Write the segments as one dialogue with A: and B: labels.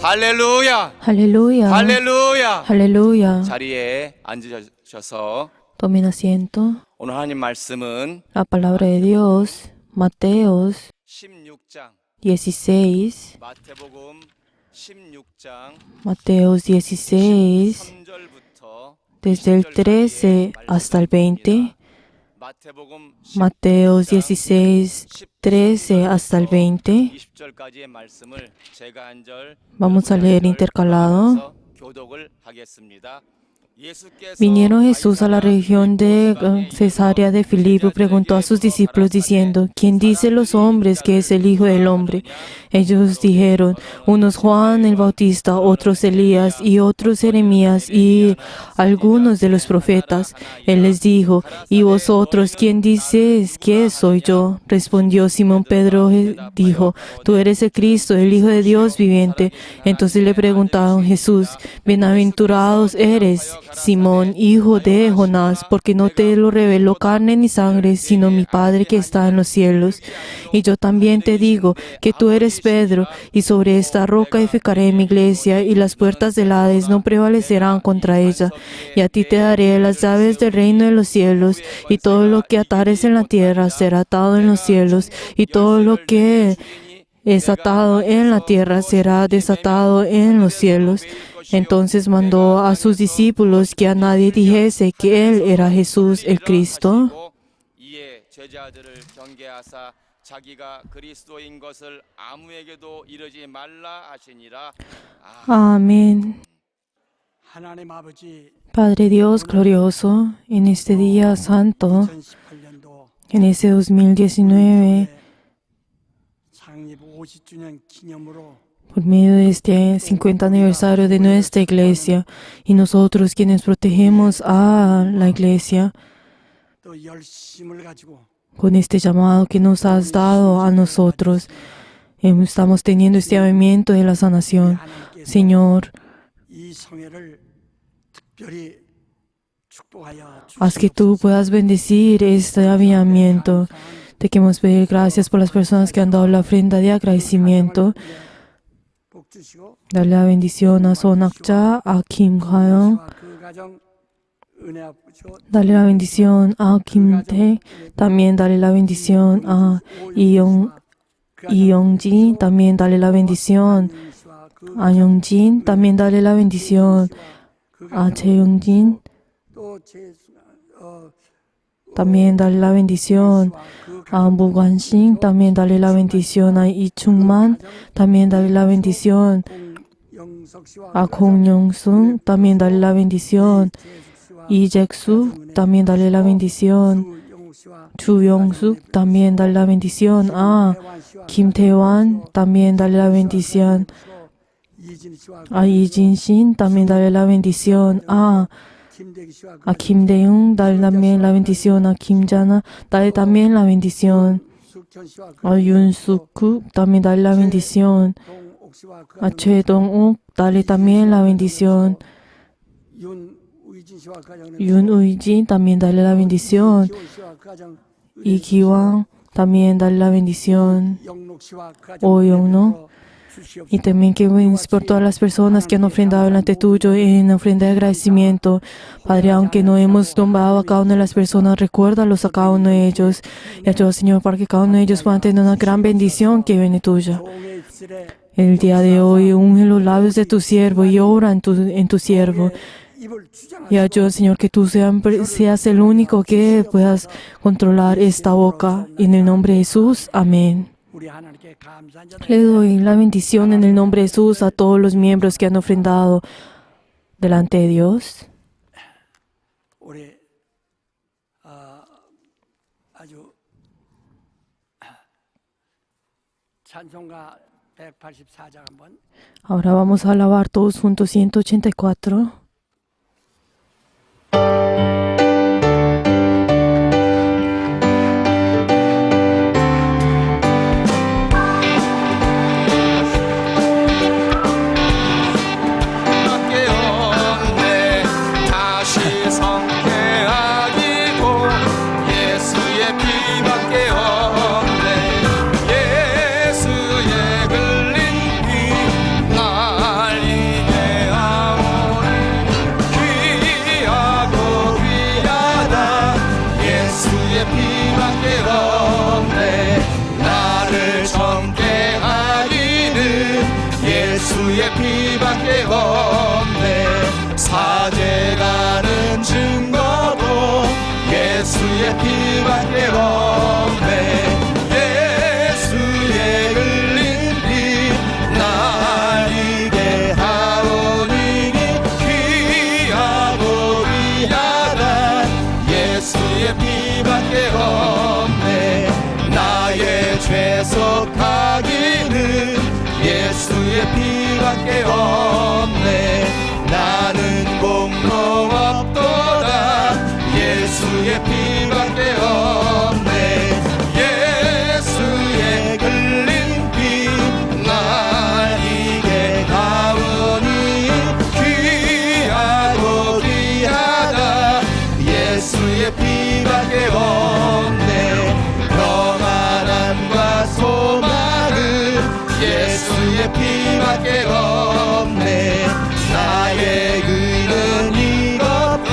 A: 할렐루야.
B: Aleluya.
A: 할렐루야.
B: Aleluya.
A: 자리에 앉으셔서
B: Tomen asiento.
A: 오늘 하나님 말씀은
B: La palabra de Dios, Mateos
A: 16장
B: 16,
A: 마태복음 16장
B: Mateos 16,
A: 3절부터
B: desde el 13 hasta el 20,
A: 마태복음
B: Mateos 16, 13 hasta el 20.
A: 20절까지의 말씀을 제가 한 절,
B: Vamos a leer intercalado.
A: 교독을 하겠습니다.
B: Vinieron Jesús a la región de Cesarea de Filipo y preguntó a sus discípulos diciendo: ¿Quién dicen los hombres que es el Hijo del Hombre? Ellos dijeron: unos Juan el Bautista, otros Elías y otros Jeremías y algunos de los profetas. Él les dijo: ¿y vosotros quién dices que soy yo? Respondió Simón Pedro, dijo: tú eres el Cristo, el Hijo de Dios viviente. Entonces le preguntaron: Jesús, bienaventurados eres, Simón, hijo de Jonás, porque no te lo reveló carne ni sangre, sino mi Padre que está en los cielos. Y yo también te digo que tú eres Pedro, y sobre esta roca edificaré mi iglesia, y las puertas del Hades no prevalecerán contra ella. Y a ti te daré las llaves del reino de los cielos, y todo lo que atares en la tierra será atado en los cielos, y todo lo que es atado en la tierra será desatado en los cielos. Entonces mandó a sus discípulos que a nadie dijese que él era Jesús el Cristo. Amén. Padre Dios glorioso, en este día santo, en este 2019, por medio de este 50 aniversario de nuestra iglesia y nosotros quienes protegemos a la iglesia, con este llamado que nos has dado a nosotros, estamos teniendo este avivamiento de la sanación. Señor, haz que tú puedas bendecir este avivamiento. Te queremos pedir gracias por las personas que han dado la ofrenda de agradecimiento. Dale la bendición a Sonakja, a Kim Hayoung. Dale la bendición a Kim Tae. También dale la bendición a Yongjin. También dale la bendición a Yongjin. También dale la bendición a Cheongjin. También dale la bendición a Muganshin. También dale la bendición a Lee Chung-man. También dale la bendición a Kong Yong-sung. También dale la bendición a Lee Jae-suk. También dale la bendición a Chu Yong-suk. También dale la bendición a Kim Tae-wan. También dale la bendición a Lee Jin-shin. También dale la bendición a Kim Dae-young. Dale también la bendición a Kim Jana. Dale también la bendición a Yoon Suk-kuk. También dale la bendición a Choi Dong-uk. Dale también la bendición Yoon Uijin. También dale la bendición y Ki-wang. También dale la bendición Oh Young-no. Y también que por todas las personas que han ofrendado delante tuyo en ofrenda de agradecimiento. Padre, aunque no hemos nombrado a cada una de las personas, recuérdalos a cada uno de ellos. Y ayuda, Señor, para que cada uno de ellos puedan tener una gran bendición que viene tuya. El día de hoy, unge los labios de tu siervo y obra en tu siervo. Y ayuda, Señor, que tú seas el único que puedas controlar esta boca. En el nombre de Jesús, amén. Le doy la bendición en el nombre de Jesús a todos los miembros que han ofrendado delante de Dios. Ahora vamos a alabar todos juntos 184.
A: 예수의 흘린 피 나 예수의 피밖에 없네. 사죄가는 증거도 예수의 피밖에 없네. 예수의 흘린 피 날 이게 하오니 귀하고 귀하다. 예수의 피밖에 없네. 나의 죄 속하기는 예수의 피밖에 없네. 나는 공로 없도다. 예수의 피밖에 없네. 예수의 흘린 피 날 이게 가오니 귀하고 귀하다. 예수의 피밖에 없네. 평안함과 소망은 예수의 피밖에 없네. 나의 의는 이것뿐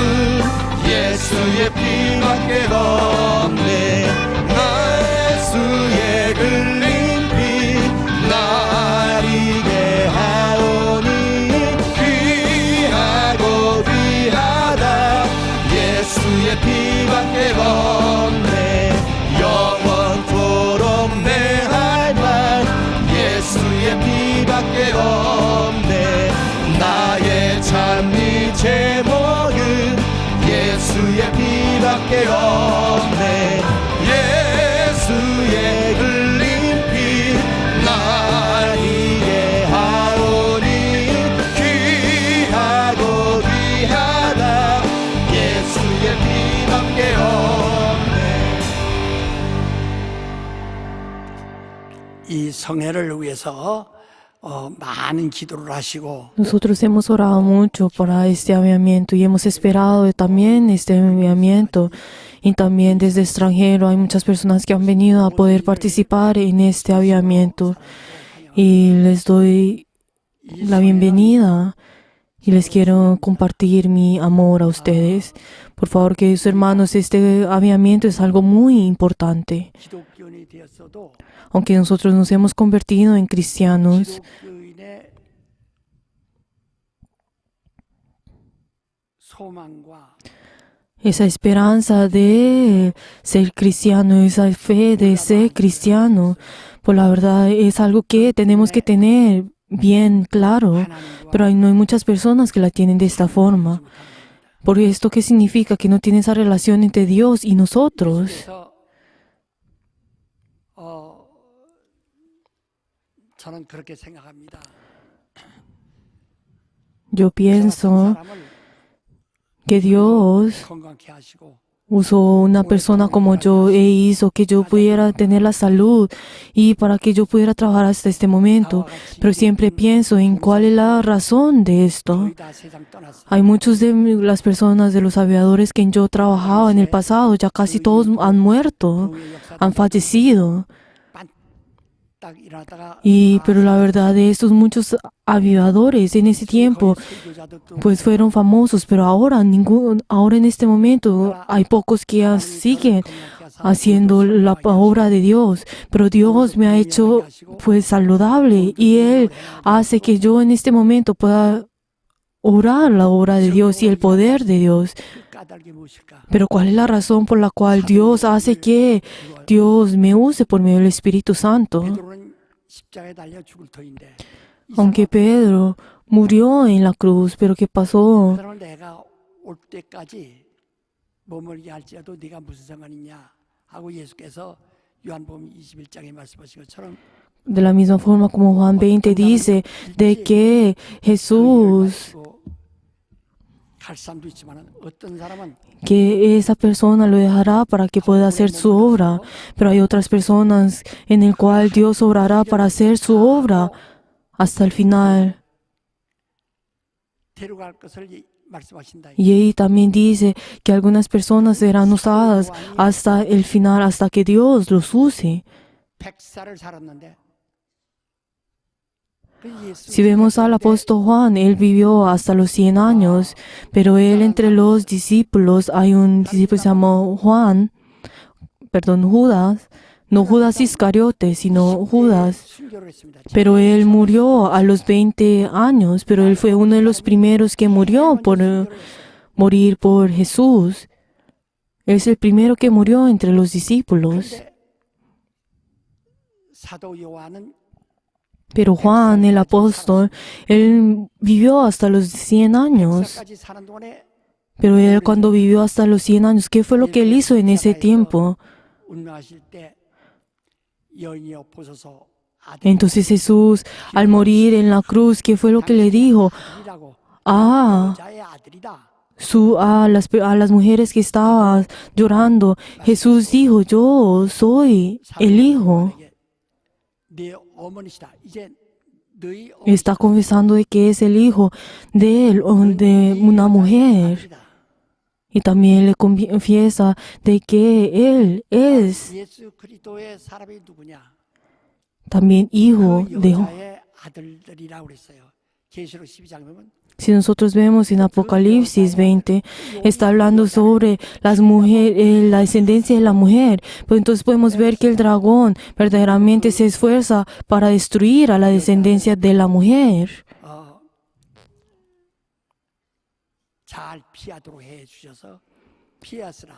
A: 예수의 피밖에 없네. 예수의 흘린 피 나리게 하오니 귀하고 귀하다. 예수의 피밖에 없네. 영원토록 내 할 말 예수의 피밖에 없네. 나의 찬미 제목은 예수의 피밖에 없네. 예수의 흘린 피 날 이해하오니 귀하고 귀하다. 예수의 피밖에 없네.
C: 이 성회를 위해서 많은 기도를 하시고
B: Nosotros hemos orado mucho para este avivamiento y hemos esperado también este avivamiento. Y también desde extranjero hay muchas personas que han venido a poder participar en este avivamiento. Y les doy la bienvenida y les quiero compartir mi amor a ustedes. Por favor, queridos hermanos, este avivamiento es algo muy importante.
C: 기독교인이 되었어도
B: Aunque nosotros nos hemos convertido en cristianos,
C: 기독교인의 소망과
B: esa esperanza de ser cristiano, esa fe de ser cristiano, pues la verdad es algo que tenemos que tener bien claro, pero no hay muchas personas que la tienen de esta forma. Porque esto qué significa que no tiene esa relación entre Dios y nosotros.
C: 그래서 저는 그렇게 생각합니다.
B: Yo pienso que Dios
C: 건강케 하시고
B: usó una persona como yo e hizo que yo pudiera tener la salud y para que yo pudiera trabajar hasta este momento. Pero siempre pienso en cuál es la razón de esto.
C: 거의 다 세상 떠났어요.
B: Hay muchos de las personas, de los aviadores que yo trabajaba en el pasado, ya casi todos han muerto, han fallecido.
C: 딱 일하다가
B: Pero la verdad de estos muchos aviadores en ese tiempo pues fueron famosos, pero ahora en este momento hay pocos que siguen haciendo la obra de Dios, pero Dios me ha hecho pues saludable y Él hace que yo en este momento pueda orar la obra de Dios y el poder de Dios.
C: 까닭이 무엇일까?
B: Pero ¿cuál es la razón por la cual Dios hace que Dios me use por medio del Espíritu Santo?
C: 베드로는 십자가에 달려 죽을 터인데
B: Aunque Pedro murió en la cruz, pero ¿qué pasó?
C: 그러나 내가 올 때까지 머물게 할지라도 네가 무슨 상관이냐 하고 예수께서 요한복음 21장에 말씀하신 것처럼
B: De la misma forma como Juan 20 dice de que Jesús,
C: 갈 사람도 있지만 어떤 사람은
B: que esa persona lo dejará para que pueda hacer su obra, pero hay otras personas en el cual Dios obrará para hacer su obra hasta el final.
C: 데려갈 것을 말씀하신다.
B: Y ahí también dice que algunas personas serán usadas hasta el final, hasta que Dios los use.
C: 100살을 살았는데
B: Si vemos al apóstol Juan, él vivió hasta los 100 años, pero él entre los discípulos, hay un discípulo que se llamó Judas, no Judas Iscariote, sino Judas.
C: 순교를 했습니다.
B: Pero él murió a los 20 años, pero él fue uno de los primeros que murió por morir por Jesús. Es el primero que murió entre los discípulos.
C: 그런데 사도 요한은
B: Pero Juan, el apóstol, él vivió hasta los 100 años.
C: 100살까지 사는 동안에
B: Pero él cuando vivió hasta los 100 años, ¿qué fue lo que él hizo en ese tiempo?
C: 운명하실 때 여인이여 보소서 아들
B: Entonces Jesús, al morir en la cruz, ¿qué fue lo que le dijo?
C: 아들이라고
B: Ah,
C: 여자의 아들이다.
B: a las mujeres que estaban llorando, Jesús dijo, yo soy el hijo.
C: 네 어머니시다. 이제 너희
B: Está confesando de que es el hijo de una mujer.
C: 아들이다.
B: Y también le confiesa de que él es
C: 예수 그리스도의 사람이 누구냐?
B: también hijo
C: 그
B: de...
C: 여자의 아들들이라고 그랬어요. 계시록 12장 보면
B: Si nosotros vemos en Apocalipsis 20, está hablando sobre las mujeres, la descendencia de la mujer. Pues entonces podemos ver que el dragón verdaderamente se esfuerza para destruir a la descendencia de la mujer.
C: 잘 피하도록 해 주셔서 피하스라.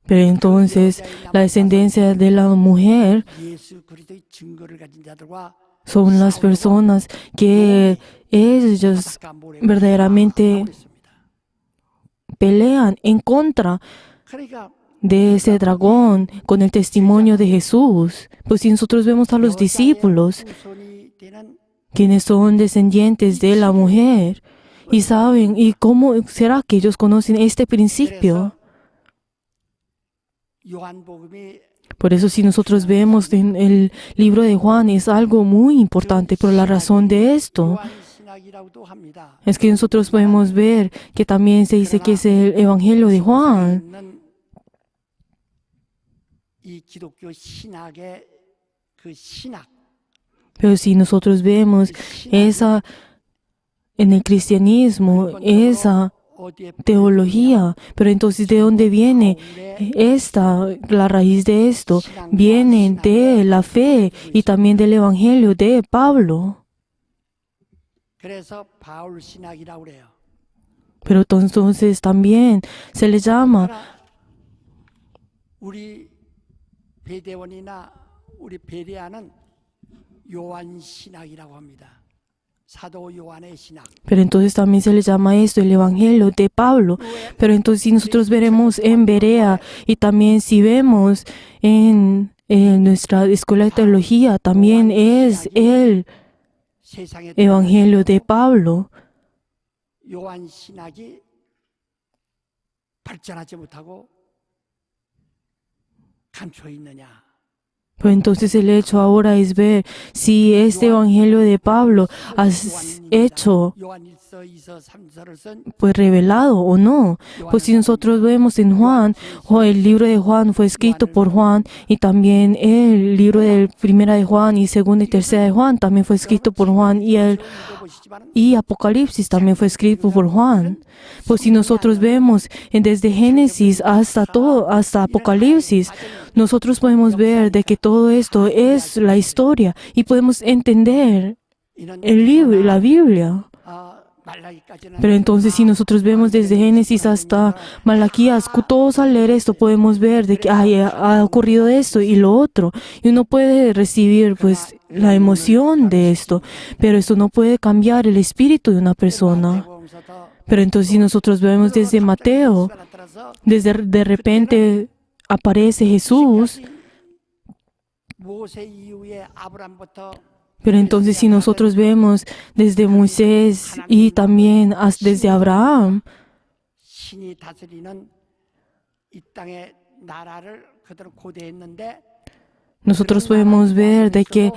B: Pero entonces la descendencia de la mujer
C: 예수 그리스도의 증거를 가진 자들과
B: son las personas que ellos verdaderamente pelean en contra
C: 그러니까
B: de ese dragón con el testimonio de Jesús. Pues si nosotros vemos a los discípulos,
C: 후손이 되는
B: quienes son descendientes de la mujer, y saben, ¿y cómo será que ellos conocen este principio?
C: 요한복음이
B: Por eso si nosotros vemos en el libro de Juan es algo muy importante, por la razón de esto
C: 요한신학이라고도 합니다.
B: es que nosotros podemos ver que también se dice que es el Evangelio de Juan.
C: 있는 이 기독교 신학의 그 신학
B: Pero si nosotros vemos esa en el cristianismo, esa
C: 어디에
B: teología, pero entonces ¿de dónde viene esta? La raíz de esto viene de la fe y también del Evangelio de Pablo.
C: 그래서 바울 신학이라고 그래요.
B: Pero entonces también se le llama,
C: 그러나 우리 베데원이나 우리 베레아는 요한 신학이라고 합니다. 사도 요한의 신학.
B: pero entonces también se le llama esto el Evangelio de Pablo. Pero entonces si nosotros veremos en Berea y también si vemos en nuestra escuela de teología, también es el
C: 세상에
B: Evangelio de Pablo.
C: 요한 신학이 발전하지 못하고 감춰 있느냐?
B: Pero entonces el hecho ahora es ver si este Evangelio de Pablo ha hecho,
C: 요한일서 2서 3서를 쓴
B: pues revelado o no. Pues si nosotros vemos en Juan, el libro de Juan fue escrito por Juan y también el libro de Primera de Juan y Segunda y Tercera de Juan también fue escrito por Juan y Apocalipsis también fue escrito por Juan. Pues si nosotros vemos desde Génesis hasta Apocalipsis, nosotros podemos ver de que todo esto es la historia y podemos entender el libro, la Biblia. Pero entonces si nosotros vemos desde Génesis hasta Malaquías, todos al leer esto podemos ver de que ha ocurrido esto y lo otro. Y uno puede recibir pues la emoción de esto, pero esto no puede cambiar el espíritu de una persona. Pero entonces si nosotros vemos desde Mateo, desde de repente aparece Jesús.
C: 모세 이후에 아브람부터
B: Pero entonces si nosotros vemos desde Moisés y también desde Abraham,
C: 신이 다스리는 이 땅의 나라를 그대로 고대했는데
B: nosotros podemos ver de que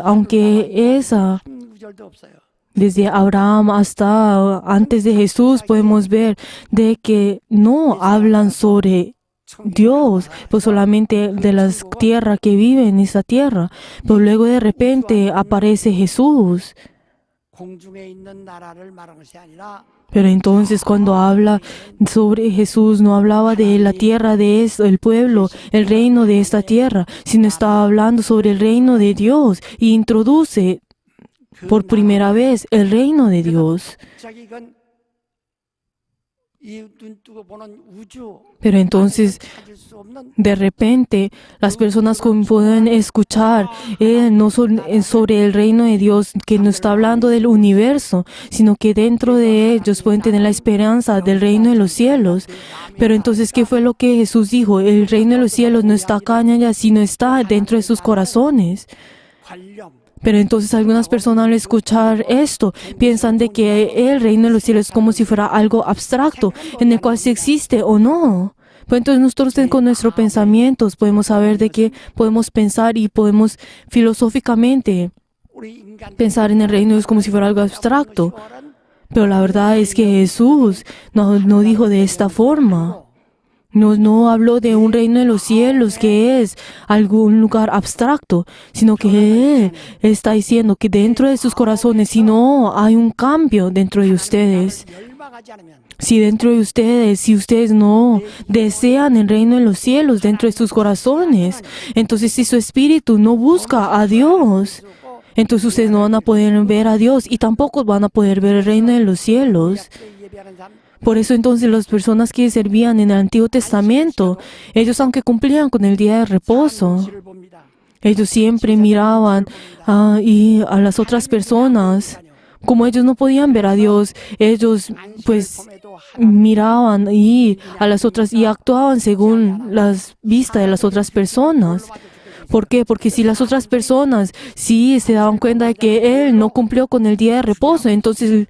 B: aunque esa
C: 한 구절도 없어요.
B: desde Abraham hasta antes de Jesús podemos ver de que no hablan sobre Dios, pues solamente de las tierras que viven en esa tierra. Pero luego de repente aparece Jesús.
C: 공중에 있는 나라를 말한 것이 아니라
B: Pero entonces cuando habla sobre Jesús, no hablaba de la tierra de el pueblo, el reino de esta tierra, sino estaba hablando sobre el reino de Dios y introduce por primera vez el reino de Dios.
C: 갑자기 이건 이눈 뜨고 보는 우주
B: Pero entonces,
C: 찾을 수 없는
B: de repente, las personas pueden escuchar no sobre el reino de Dios, que no está hablando del universo, sino que dentro de ellos pueden tener la esperanza del reino de los cielos. Pero entonces, ¿qué fue lo que Jesús dijo? El reino de los cielos no está acá ni allá, sino está dentro de sus corazones.
C: 관념
B: Pero entonces algunas personas al escuchar esto piensan de que el reino de los cielos es como si fuera algo abstracto, en el cual sí existe o no. Pues entonces nosotros con nuestros pensamientos podemos saber de que podemos pensar y podemos filosóficamente
C: 우리 인간
B: pensar en el reino de Dios como si fuera algo abstracto. Pero la verdad es que Jesús no dijo de esta forma. No habló de un reino de los cielos que es algún lugar abstracto, sino que Él está diciendo que dentro de sus corazones, si no hay un cambio dentro de ustedes,
C: 열망하지 않으면
B: si dentro de ustedes, si ustedes no desean el reino de los cielos dentro de sus corazones, entonces si su espíritu no busca a Dios, entonces ustedes no van a poder ver a Dios y tampoco van a poder ver el reino de los cielos.
C: 예배하는 사람
B: Por eso entonces las personas que servían en el Antiguo Testamento, ellos aunque cumplían con el día de reposo,
C: 지를 봅니다.
B: ellos siempre miraban y a las otras personas. Como ellos no podían ver a Dios, ellos pues miraban y a las otras y actuaban según las vistas de las otras personas. ¿Por qué? Porque si las otras personas sí se daban cuenta de que él no cumplió con el día de reposo, entonces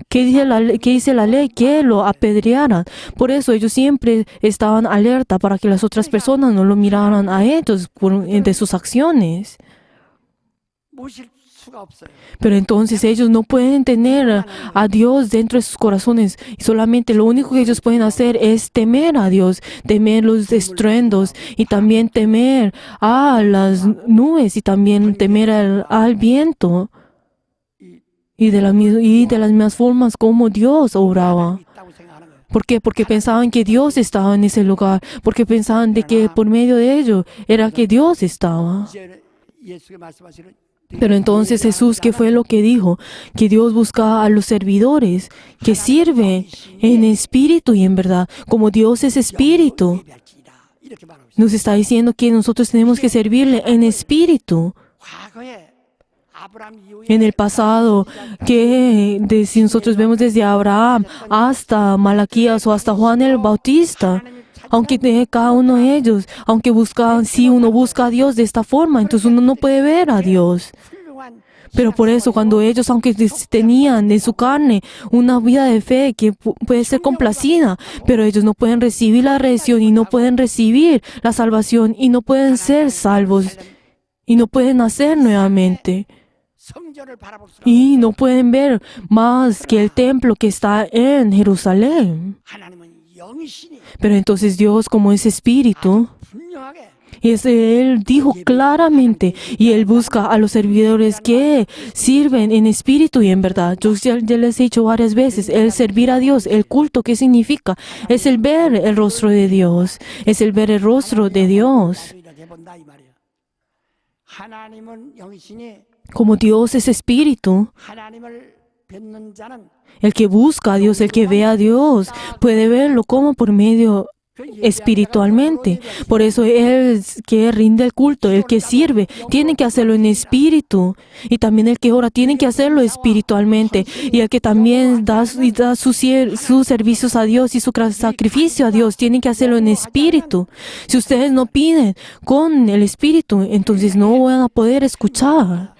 B: ¿qué dice la ley? Que lo apedrearan. Por eso ellos siempre estaban alerta para que las otras personas no lo miraran a ellos de sus acciones.
C: 모실 수가 없어요.
B: Pero entonces ellos no pueden tener a Dios dentro de sus corazones. Y solamente lo único que ellos pueden hacer es temer a Dios, temer los estruendos y también temer a las nubes y también temer al viento. Y de las mismas formas como Dios obraba.
C: 있다고 생각하는 거예요.
B: ¿Por qué? Porque pensaban que Dios estaba en ese lugar. Porque pensaban de que por medio de ello era que Dios estaba.
C: 이제 예수가 말씀하시는
B: Pero entonces Jesús, ¿qué fue lo que dijo? Que Dios busca a los servidores que sirven en espíritu y en verdad. Como Dios es espíritu,
C: 예배할지니라. 이렇게 말하고 있어요.
B: nos está diciendo que nosotros tenemos que servirle en espíritu.
C: 과거에 아브라함 이후에
B: En el pasado, si nosotros vemos desde Abraham hasta Malaquías o hasta Juan el Bautista, aunque cada uno de ellos, aunque si uno busca a Dios de esta forma, entonces uno no puede ver a Dios.
C: 훌륭한
B: Pero por eso, cuando ellos, aunque tenían en su carne una vida de fe que puede ser complacida, pero ellos no pueden recibir la redención y no pueden recibir la salvación y no pueden ser salvos y no pueden nacer nuevamente.
C: 성전을 바라볼 수
B: Y no pueden ver más que el templo que está en Jerusalén.
C: 하나님은 영이시니
B: Pero entonces Dios, como es espíritu,
C: 분명하게
B: Él dijo claramente, y Él busca a los servidores que sirven en espíritu y en verdad. Yo ya les he dicho varias veces, el servir a Dios, el culto, ¿qué significa? Es el ver el rostro de Dios, es el ver el rostro de Dios.
C: 해본다 이 말이에요. 하나님은 영이시니
B: Como Dios es espíritu,
C: 하나님을 뵙는 자는
B: el que busca a Dios, el que ve a Dios, puede verlo como por medio espiritualmente. Por eso el que rinde el culto, el que sirve, tiene que hacerlo en espíritu. Y también el que ora tiene que hacerlo espiritualmente. Y el que también da sus servicios a Dios y su sacrificio a Dios, tiene que hacerlo en espíritu. Si ustedes no piden con el espíritu, entonces no van a poder escuchar.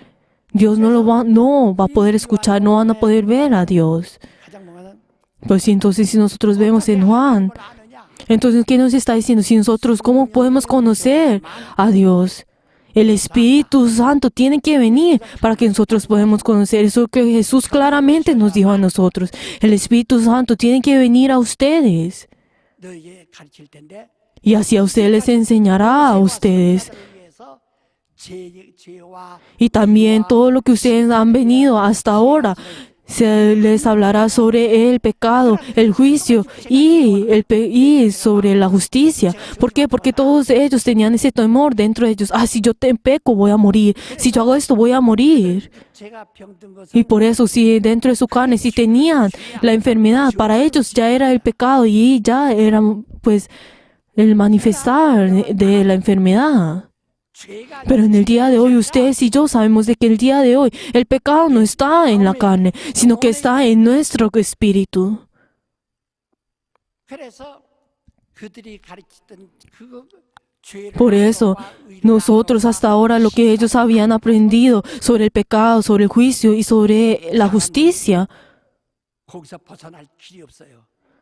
B: Dios no va a poder escuchar, no van a poder ver a Dios.
C: 가장 뭐냐면
B: Pues sí, entonces si nosotros vemos en Juan, entonces, ¿qué nos está diciendo? Si nosotros, ¿cómo podemos conocer a Dios? El Espíritu Santo tiene que venir para que nosotros podamos conocer. Eso que Jesús claramente nos dijo a nosotros. El Espíritu Santo tiene que venir a ustedes.
C: 너에게 가르칠 텐데
B: Y así a ustedes les enseñará a ustedes.
C: 위해서
B: Y también todo lo que ustedes han venido hasta ahora, se les hablará sobre el pecado, el juicio y sobre la justicia. ¿Por qué? Porque todos ellos tenían ese temor dentro de ellos. Si yo te peco, voy a morir. Si yo hago esto, voy a morir. Y por eso, si dentro de su carne, si tenían la enfermedad, para ellos ya era el pecado y ya era pues el manifestar de la enfermedad. Pero en el día de hoy, ustedes y yo sabemos de que el día de hoy el pecado no está en la carne, sino que está en nuestro espíritu. Por eso, nosotros hasta ahora lo que ellos habían aprendido sobre el pecado, sobre el juicio y sobre la justicia,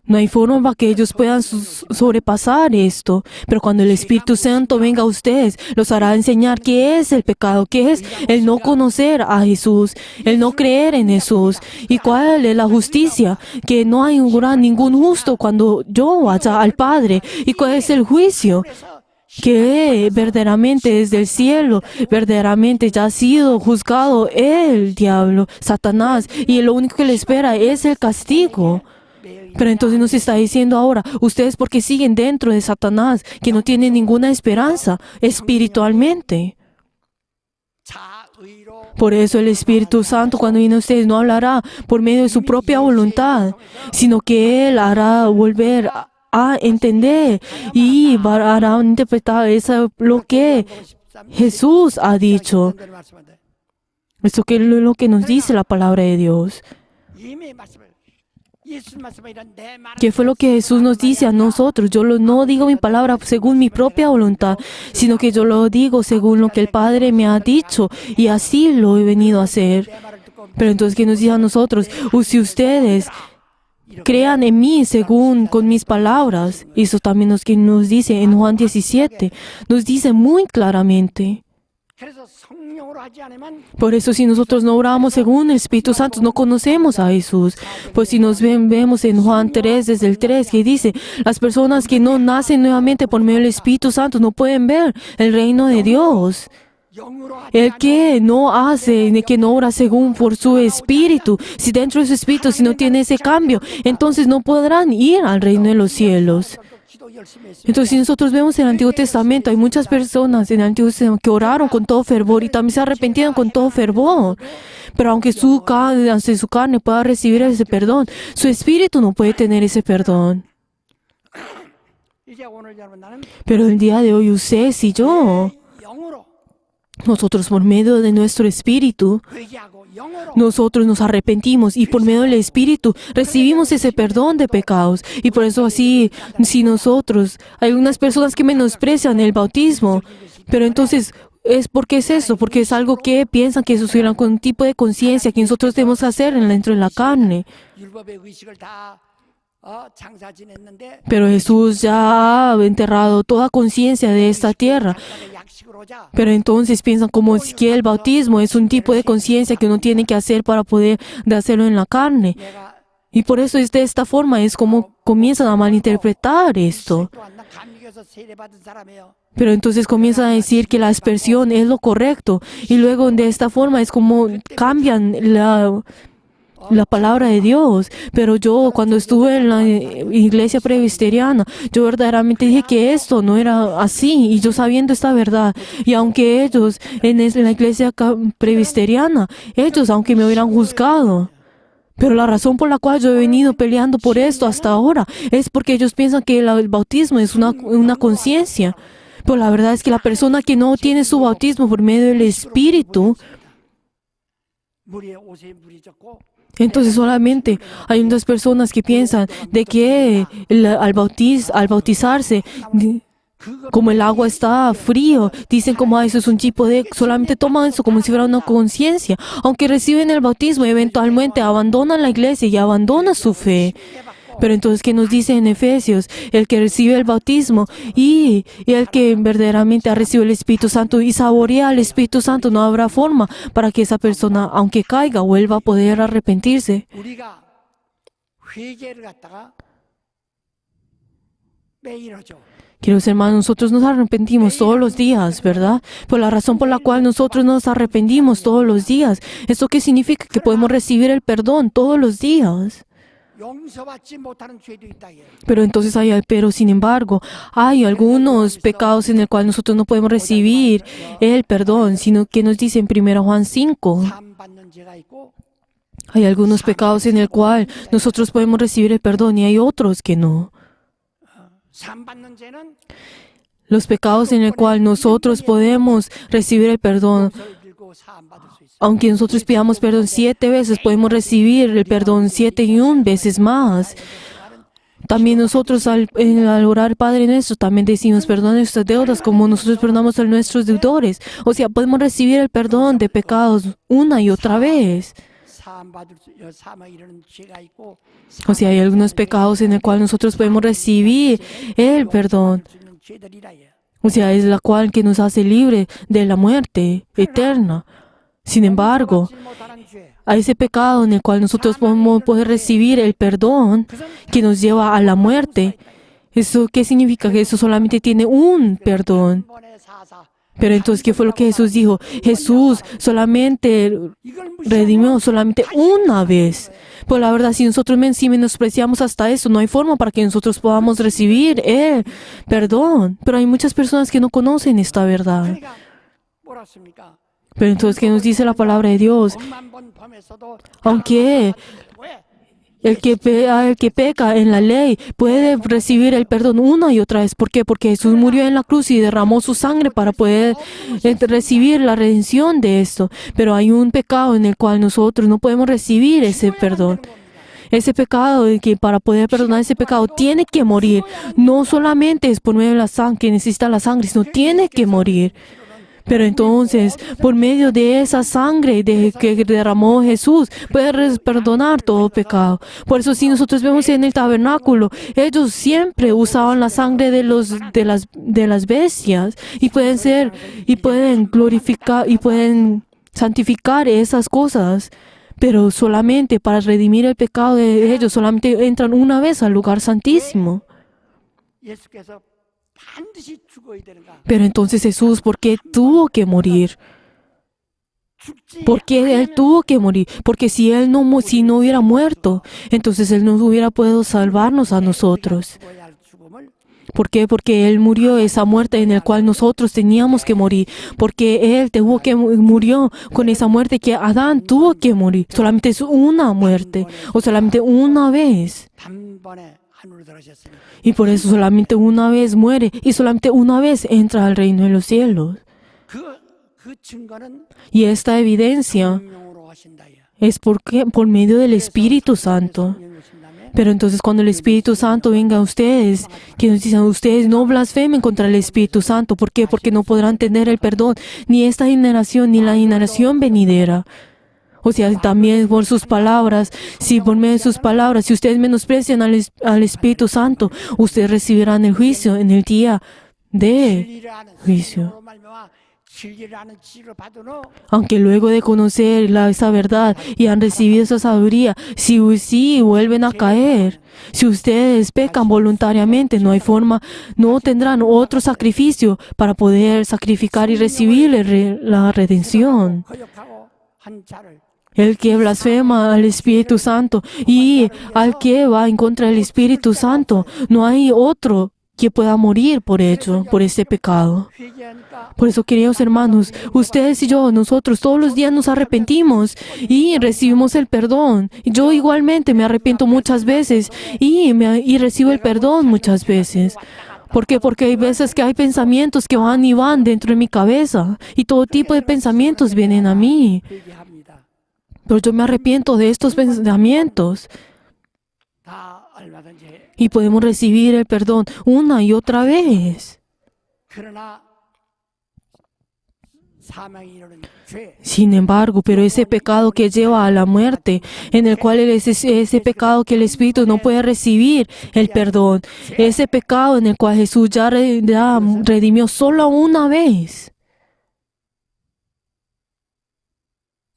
B: no hay forma para que ellos puedan sobrepasar esto. Pero cuando el Espíritu Santo venga a ustedes, los hará enseñar qué es el pecado, qué es el no conocer a Jesús, el no creer en Jesús. Y cuál es la justicia, que no hay ningún justo cuando yo vaya al Padre. Y cuál es el juicio, que verdaderamente desde el cielo, verdaderamente ya ha sido juzgado el diablo, Satanás. Y lo único que le espera es el castigo. Pero entonces nos está diciendo ahora, ustedes porque siguen dentro de Satanás, que no tienen ninguna esperanza espiritualmente. Por eso el Espíritu Santo cuando viene a ustedes no hablará por medio de su propia voluntad, sino que Él hará volver a entender y hará interpretar eso lo que Jesús ha dicho. Esto que es lo que nos dice la palabra de Dios. ¿Qué fue lo que Jesús nos dice a nosotros? Yo no digo mi palabra según mi propia voluntad, sino que yo lo digo según lo que el Padre me ha dicho, y así lo he venido a hacer. Pero entonces, ¿qué nos dice a nosotros? Si ustedes crean en mí según con mis palabras, eso también nos dice en Juan 17, nos dice muy claramente. Por eso si nosotros no oramos según el Espíritu Santo, no conocemos a Jesús. Pues si nos vemos en Juan 3, desde el 3, que dice, las personas que no nacen nuevamente por medio del Espíritu Santo no pueden ver el reino de Dios. El que no hace, que no ora según por su espíritu, si dentro de su espíritu, si no tiene ese cambio, entonces no podrán ir al reino de los cielos. Entonces, si nosotros vemos en el Antiguo Testamento, hay muchas personas en el Antiguo Testamento que oraron con todo fervor y también se arrepintieron con todo fervor. Pero aunque su carne pueda recibir ese perdón, su espíritu no puede tener ese perdón. Pero el día de hoy, ustedes y yo, nosotros por medio de nuestro espíritu, nosotros nos arrepentimos y por medio del Espíritu recibimos ese perdón de pecados. Y por eso así, si nosotros, hay unas personas que menosprecian el bautismo, pero entonces, ¿por qué es eso? Porque es algo que piensan que eso será con un tipo de conciencia que nosotros debemos hacer dentro de la carne. Pero Jesús ya ha enterrado toda conciencia de esta tierra. Pero entonces piensan como si el bautismo es un tipo de conciencia que uno tiene que hacer para poder hacerlo en la carne. Y por eso es de esta forma, es como comienzan a malinterpretar esto. Pero entonces comienzan a decir que la aspersión es lo correcto. Y luego de esta forma es como cambian la palabra de Dios. Pero yo cuando estuve en la iglesia presbiteriana, yo verdaderamente dije que esto no era así, y yo sabiendo esta verdad, y aunque ellos en la iglesia presbiteriana, ellos aunque me hubieran juzgado, pero la razón por la cual yo he venido peleando por esto hasta ahora es porque ellos piensan que el bautismo es una conciencia. Pero la verdad es que la persona que no tiene su bautismo por medio del Espíritu, entonces solamente hay unas personas que piensan de que al bautizarse, como el agua está frío, dicen como eso es un tipo de, solamente toman eso como si fuera una conciencia. Aunque reciben el bautismo, eventualmente abandonan la iglesia y abandonan su fe. Pero entonces, ¿qué nos dice en Efesios? El que recibe el bautismo y el que verdaderamente ha recibido el Espíritu Santo y saborea el Espíritu Santo, no habrá forma para que esa persona, aunque caiga, vuelva a poder arrepentirse. Queridos hermanos, nosotros nos arrepentimos todos los días, ¿verdad? Por la razón por la cual nosotros nos arrepentimos todos los días. ¿Esto qué significa? Que podemos recibir el perdón todos los días.
C: 용서받지 못하는 죄도 있다.
B: Pero sin embargo, hay algunos pecados en el cual nosotros no podemos recibir el perdón, sino que nos dice en 1 Juan 5.
C: 사함받는 죄가 있고
B: Hay algunos pecados en el cual nosotros podemos recibir el perdón y hay otros que no.
C: 사함받는 죄는
B: Los pecados en el cual nosotros podemos recibir el perdón,
C: 용서를 빌고 사함받을 수 있어요.
B: aunque nosotros pidamos perdón 7 veces, podemos recibir el perdón 7 veces más. También nosotros al orar Padre Nuestro, también decimos perdona nuestras deudas como nosotros perdonamos a nuestros deudores. O sea, podemos recibir el perdón de pecados una y otra vez.
C: 사함에 이르는 죄가 있고
B: O sea, hay algunos pecados en el cual nosotros podemos recibir el perdón.
C: 수 있는 죄들이라요.
B: O sea, es la cual que nos hace libre de la muerte eterna. Sin embargo,
C: 용서받지 못하는 죄.
B: a ese pecado en el cual nosotros podemos poder recibir el perdón que nos lleva a la muerte. ¿Eso qué significa? Que eso solamente tiene un perdón.
C: 한 번의 사사.
B: Pero entonces, ¿qué fue lo que Jesús dijo? Jesús solamente
C: 이걸
B: redimió solamente una vez. Pues la verdad, si nosotros si menospreciamos hasta eso, no hay forma para que nosotros podamos recibir el perdón. Pero hay muchas personas que no conocen esta verdad.
C: 그러니까 뭐라 씁니까?
B: Pero entonces, ¿qué nos dice la palabra de Dios?
C: 100만 번 범했어도
B: Aunque
C: 왜?
B: el que peca en la ley puede recibir el perdón una y otra vez. ¿Por qué? Porque Jesús murió en la cruz y derramó su sangre para poder recibir la redención de esto. Pero hay un pecado en el cual nosotros no podemos recibir ese perdón. Ese pecado, que para poder perdonar ese pecado tiene que morir. No solamente es por medio de la sangre, que necesita la sangre, sino tiene que morir. Pero entonces, por medio de esa sangre que derramó Jesús, puede perdonar todo pecado. Por eso, si nosotros vemos en el tabernáculo, ellos siempre usaban la sangre de las bestias y pueden glorificar y pueden santificar esas cosas. Pero solamente para redimir el pecado de ellos, solamente entran una vez al lugar santísimo.
C: 예수께서 반드시 죽어야 되는가?
B: Pero entonces Jesús, ¿por qué tuvo que morir?
C: 죽지
B: ¿Por qué Él tuvo que morir? Porque si si no hubiera muerto, entonces Él no hubiera podido salvarnos a nosotros.
C: 죽어야 할 죽음을
B: ¿Por qué? Porque Él murió esa muerte en la cual nosotros teníamos que morir. Porque Él murió con esa muerte que Adán tuvo que morir. Solamente es una muerte, o solamente una vez.
C: 단번에 하늘로 들어가셨습니다.
B: Y por eso solamente una vez muere y solamente una vez entra al reino de los cielos.
C: 그 증거는
B: Y esta evidencia
C: 성령으로 하신다요.
B: es por medio del Espíritu Santo.
C: 성령이 오신다면
B: Pero entonces cuando el Espíritu Santo venga a ustedes, que nos dicen, ustedes no blasfemen contra el Espíritu Santo. ¿Por qué? Porque no podrán tener el perdón ni esta generación ni la generación venidera. O sea, también por sus palabras, si por medio de sus palabras, si ustedes menosprecian al Espíritu Santo, ustedes recibirán el juicio en el día de
C: 진리를 아는
B: juicio.
C: 성령으로 말미암아 진리를 아는 지혜를 받으노
B: Aunque luego de conocer esa verdad y han recibido esa sabiduría, si vuelven a caer, si ustedes pecan voluntariamente, no hay forma, no tendrán otro sacrificio para poder sacrificar y recibir la redención.
C: 거역하고 한 자를
B: El que blasfema al Espíritu Santo y al que va en contra del Espíritu Santo, no hay otro que pueda morir por ello, por este pecado.
C: 회개하니까
B: Por eso, queridos hermanos, ustedes y yo, nosotros todos los días nos arrepentimos y recibimos el perdón. Yo igualmente me arrepiento muchas veces y recibo el perdón muchas veces. ¿Por qué? Porque hay veces que hay pensamientos que van y van dentro de mi cabeza y todo tipo de pensamientos vienen a mí.
C: 회개합니다.
B: Pero yo me arrepiento de estos pensamientos
C: 다 얼마든지 해.
B: y podemos recibir el perdón una y otra vez.
C: 그러나 사망에 이르는 죄
B: Sin embargo, pero ese pecado que lleva a la muerte, en el cual ese pecado que el Espíritu no puede recibir el perdón, ese pecado en el cual Jesús ya redimió solo una vez,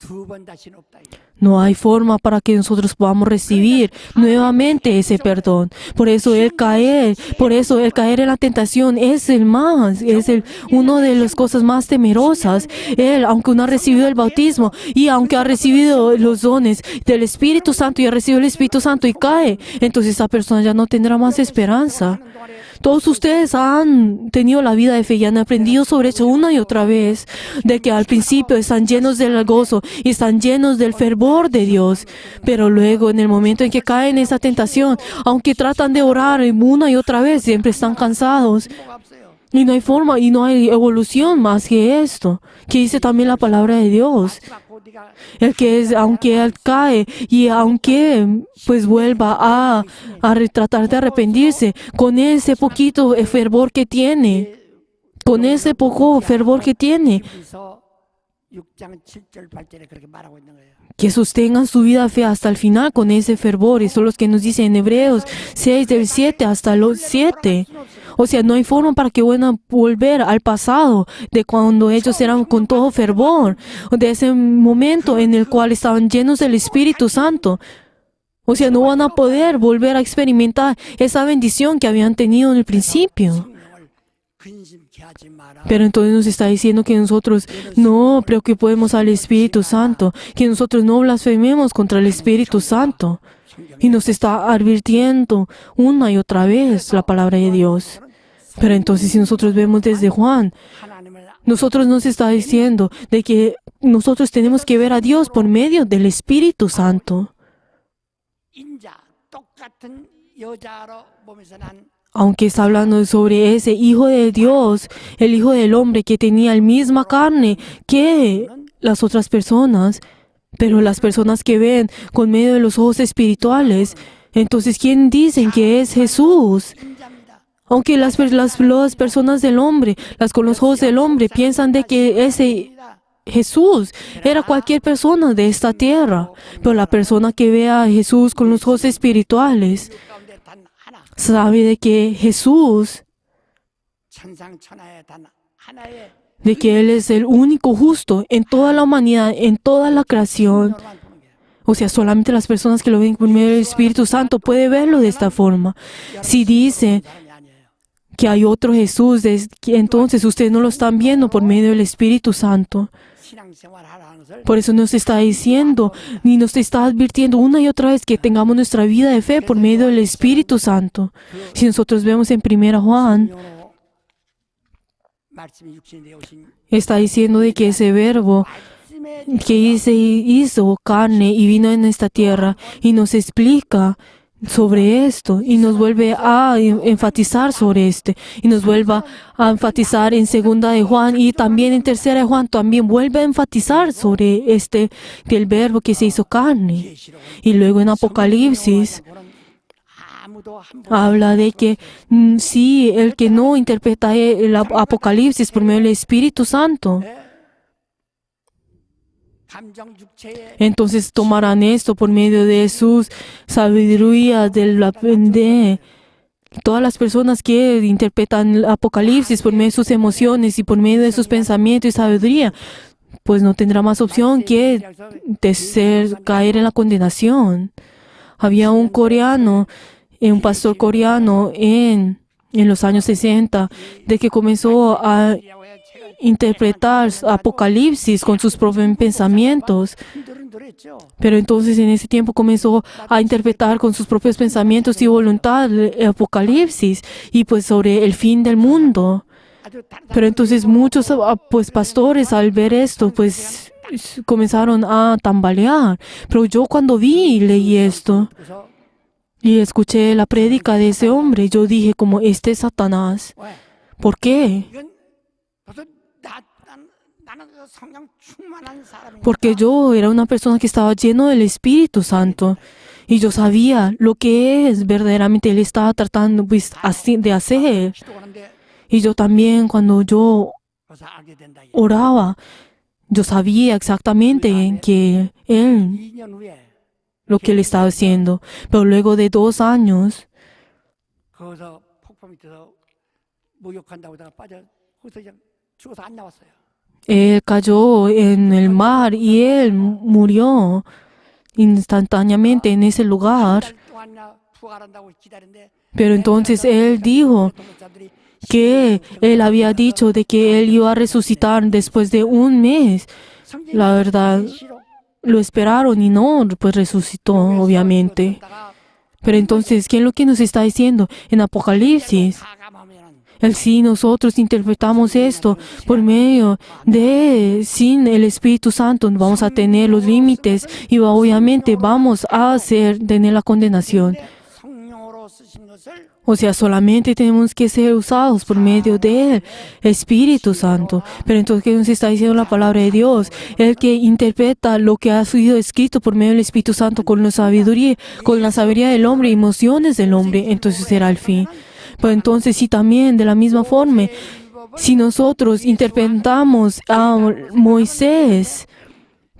C: 두 번 다시는 없다.
B: No hay forma para que nosotros podamos recibir nuevamente ese perdón. Por eso el caer en la tentación es uno de las cosas más temerosas. Él, aunque uno ha recibido el bautismo y aunque ha recibido los dones del Espíritu Santo y ha recibido el Espíritu Santo y cae, entonces esa persona ya no tendrá más esperanza. Todos ustedes han tenido la vida de fe y han aprendido sobre eso una y otra vez, de que al principio están llenos del gozo y están llenos del fervor de Dios, pero luego en el momento en que caen en esa tentación, aunque tratan de orar una y otra vez, siempre están cansados. Y no hay forma y no hay evolución más que esto, que dice también la palabra de Dios. Aunque él cae y aunque pues vuelva a tratar de arrepentirse, con ese poquito fervor que tiene, con ese poco fervor que tiene,
C: 그래서 6장 7절 8절에 그렇게 말하고 있는 거예요.
B: que sostengan su vida de fe hasta el final con ese fervor. Eso es lo que nos dice en Hebreos 6, del 7 hasta los 7. O sea, no hay forma para que puedan volver al pasado de cuando ellos eran con todo fervor, de ese momento en el cual estaban llenos del Espíritu Santo. O sea, no van a poder volver a experimentar esa bendición que habían tenido en el principio.
C: 성령을 근심케 하지 마라.
B: Pero entonces nos está diciendo que nosotros no preocupemos al Espíritu Santo, que nosotros no blasfememos contra el Espíritu Santo. Y nos está advirtiendo una y otra vez la palabra de Dios. Pero entonces si nosotros vemos desde Juan,
C: 하나님을
B: nosotros nos está diciendo de que nosotros tenemos que ver a Dios por medio del Espíritu Santo.
C: 인자 똑같은 여자로 보면서 난
B: Aunque está hablando sobre ese Hijo de Dios, el Hijo del Hombre que tenía la misma carne que las otras personas, pero las personas que ven con medio de los ojos espirituales, entonces ¿quién dicen que es Jesús?
C: 인자입니다.
B: Aunque las personas del hombre, las con los ojos del hombre, piensan de que ese Jesús era cualquier persona de esta tierra, pero la persona que ve a Jesús con los ojos espirituales
C: 가운데 단 하나
B: sabe de que Jesús,
C: 천상천하에 단 하나의
B: de que Él es el único justo en toda la humanidad, en toda la creación.
C: 너만 보는 거예요.
B: O sea, solamente las personas que lo ven por medio del Espíritu Santo pueden verlo de esta forma. Si dice
C: 사람이 아니에요.
B: que hay otro Jesús, entonces ustedes no lo están viendo por medio del Espíritu Santo.
C: 신앙생활 하라는 것을
B: Por eso nos está diciendo y nos está advirtiendo una y otra vez que tengamos nuestra vida de fe por medio del Espíritu Santo. Si nosotros vemos en 1 Juan,
C: 성령으로 말씀이 육신이 되어 오신
B: está diciendo de que ese verbo
C: 말씀의
B: que se hizo carne y vino en esta tierra y nos explica sobre esto y nos vuelve a enfatizar sobre y nos vuelve a enfatizar en 2 de Juan y también en 3 de Juan también vuelve a enfatizar sobre del verbo que se hizo carne. Y luego en Apocalipsis
C: 아무도 한 번
B: habla de que sí, el que no interpreta el Apocalipsis por medio del Espíritu Santo,
C: 감정 육체의
B: entonces tomarán esto por medio de sus sabiduría de todas las personas que interpretan el Apocalipsis por medio de sus emociones y por medio de sus pensamientos y sabiduría, pues no tendrá más opción que caer en la condenación. Había un pastor coreano en los años 60, de que comenzó a interpretar Apocalipsis con sus propios pensamientos.
C: 흔들흔들했죠.
B: Pero entonces en ese tiempo comenzó a interpretar con sus propios pensamientos y voluntad el Apocalipsis y pues sobre el fin del mundo.
C: 아주 다른
B: Pero entonces muchos pues pastores al ver esto pues comenzaron a tambalear. Pero yo cuando vi y leí esto
C: 그래서
B: y escuché la prédica de ese hombre, yo dije como este es Satanás.
C: 왜?
B: ¿Por qué?
C: 이건 벌써 나는 그 성령 충만한 사람이니까
B: Porque yo era una persona que estaba lleno del Espíritu Santo y yo sabía lo que es verdaderamente Él estaba tratando pues, de hacer.
C: 기도하는데
B: Y yo también cuando yo
C: 벌써 알게 된다.
B: oraba, yo sabía exactamente que Él,
C: 2년 후에
B: lo que Él estaba haciendo. Pero luego de 2 años,
C: 거기서 폭포 밑에서 목욕한다고 하다가 빠져 거기서 그냥 죽어서 안 나왔어요.
B: Él cayó en el mar y Él murió. instantáneamente en ese lugar. Pero entonces él dijo que él había dicho de que él iba a resucitar después de un mes. La verdad, lo esperaron y no, pues resucitó, obviamente. Pero entonces, ¿qué es lo que nos está diciendo en Apocalipsis? Si nosotros interpretamos esto por medio de, sin el Espíritu Santo, vamos a tener los límites y obviamente vamos a tener la condenación. O sea, solamente tenemos que ser usados por medio del Espíritu Santo. Pero entonces, ¿qué nos está diciendo la palabra de Dios? El que interpreta lo que ha sido escrito por medio del Espíritu Santo con la sabiduría del hombre, emociones del hombre, entonces será el fin. Pero entonces, sí, también de la misma forma, si nosotros interpretamos a Moisés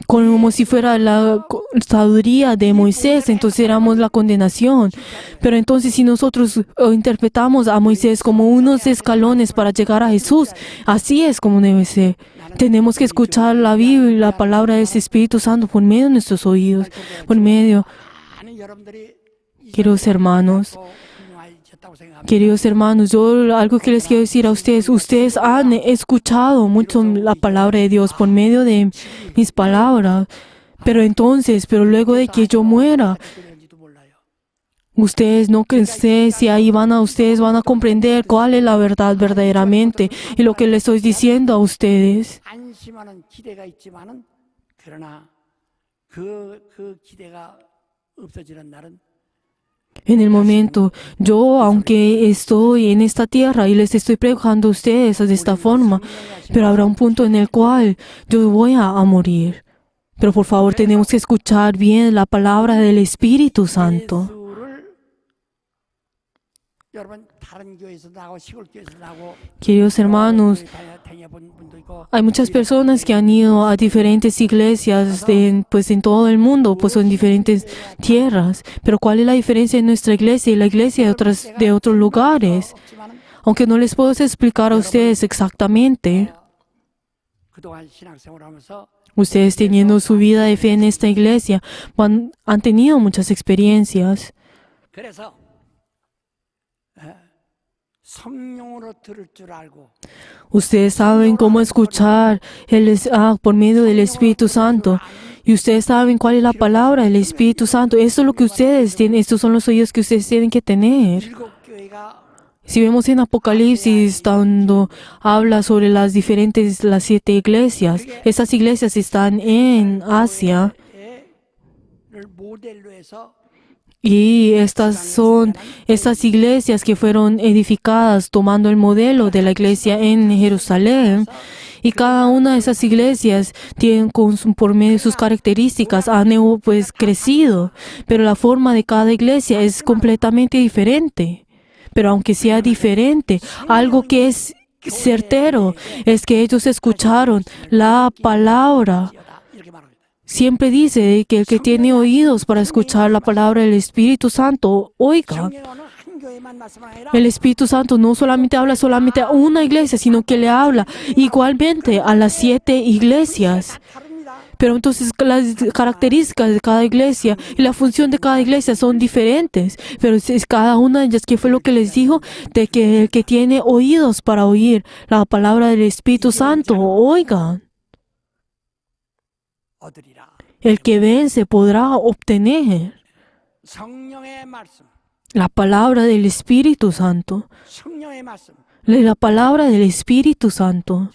B: como si fuera la sabiduría de Moisés, entonces éramos la condenación. Pero entonces si nosotros interpretamos a Moisés como unos escalones para llegar a Jesús, así es como debe ser. Tenemos que escuchar la Biblia, la palabra del Espíritu Santo por medio de nuestros oídos, por medio, queridos hermanos, yo algo que les quiero decir a ustedes han escuchado mucho la palabra de Dios por medio de mis palabras, pero luego de que yo muera, ustedes no sé si ahí ustedes van a comprender cuál es la verdad verdaderamente y lo que les estoy diciendo a ustedes. En el momento, yo, aunque estoy en esta tierra y les estoy predicando a ustedes de esta forma, pero habrá un punto en el cual yo voy a morir. Pero por favor, tenemos que escuchar bien la palabra del Espíritu Santo. Queridos hermanos, hay muchas personas que han ido a diferentes iglesias en todo el mundo, pues en diferentes tierras. Pero ¿cuál es la diferencia en nuestra iglesia y la iglesia de otros lugares? Aunque no les puedo explicar a ustedes exactamente. Ustedes teniendo su vida de fe en esta iglesia han tenido muchas experiencias. Ustedes saben cómo escuchar por medio del Espíritu Santo. Y ustedes saben cuál es la palabra del Espíritu Santo. Esto es lo que ustedes tienen. Estos son los oídos que ustedes tienen que tener. Si vemos en Apocalipsis, cuando habla sobre las 7 iglesias, esas iglesias están en Asia. Y estas son esas iglesias que fueron edificadas tomando el modelo de la iglesia en Jerusalén. Y cada una de esas iglesias tienen por medio de sus características han crecido. Pero la forma de cada iglesia es completamente diferente. Pero aunque sea diferente, algo que es certero es que ellos escucharon la palabra. Siempre dice que el que tiene oídos para escuchar la palabra del Espíritu Santo, oiga. El Espíritu Santo no solamente habla a una iglesia, sino que le habla igualmente a las 7 iglesias. Pero entonces las características de cada iglesia y la función de cada iglesia son diferentes. Pero es cada una de ellas, ¿qué fue lo que les dijo? De que el que tiene oídos para oír la palabra del Espíritu Santo, oiga. El que vence podrá obtener la palabra del Espíritu Santo. La palabra del Espíritu Santo.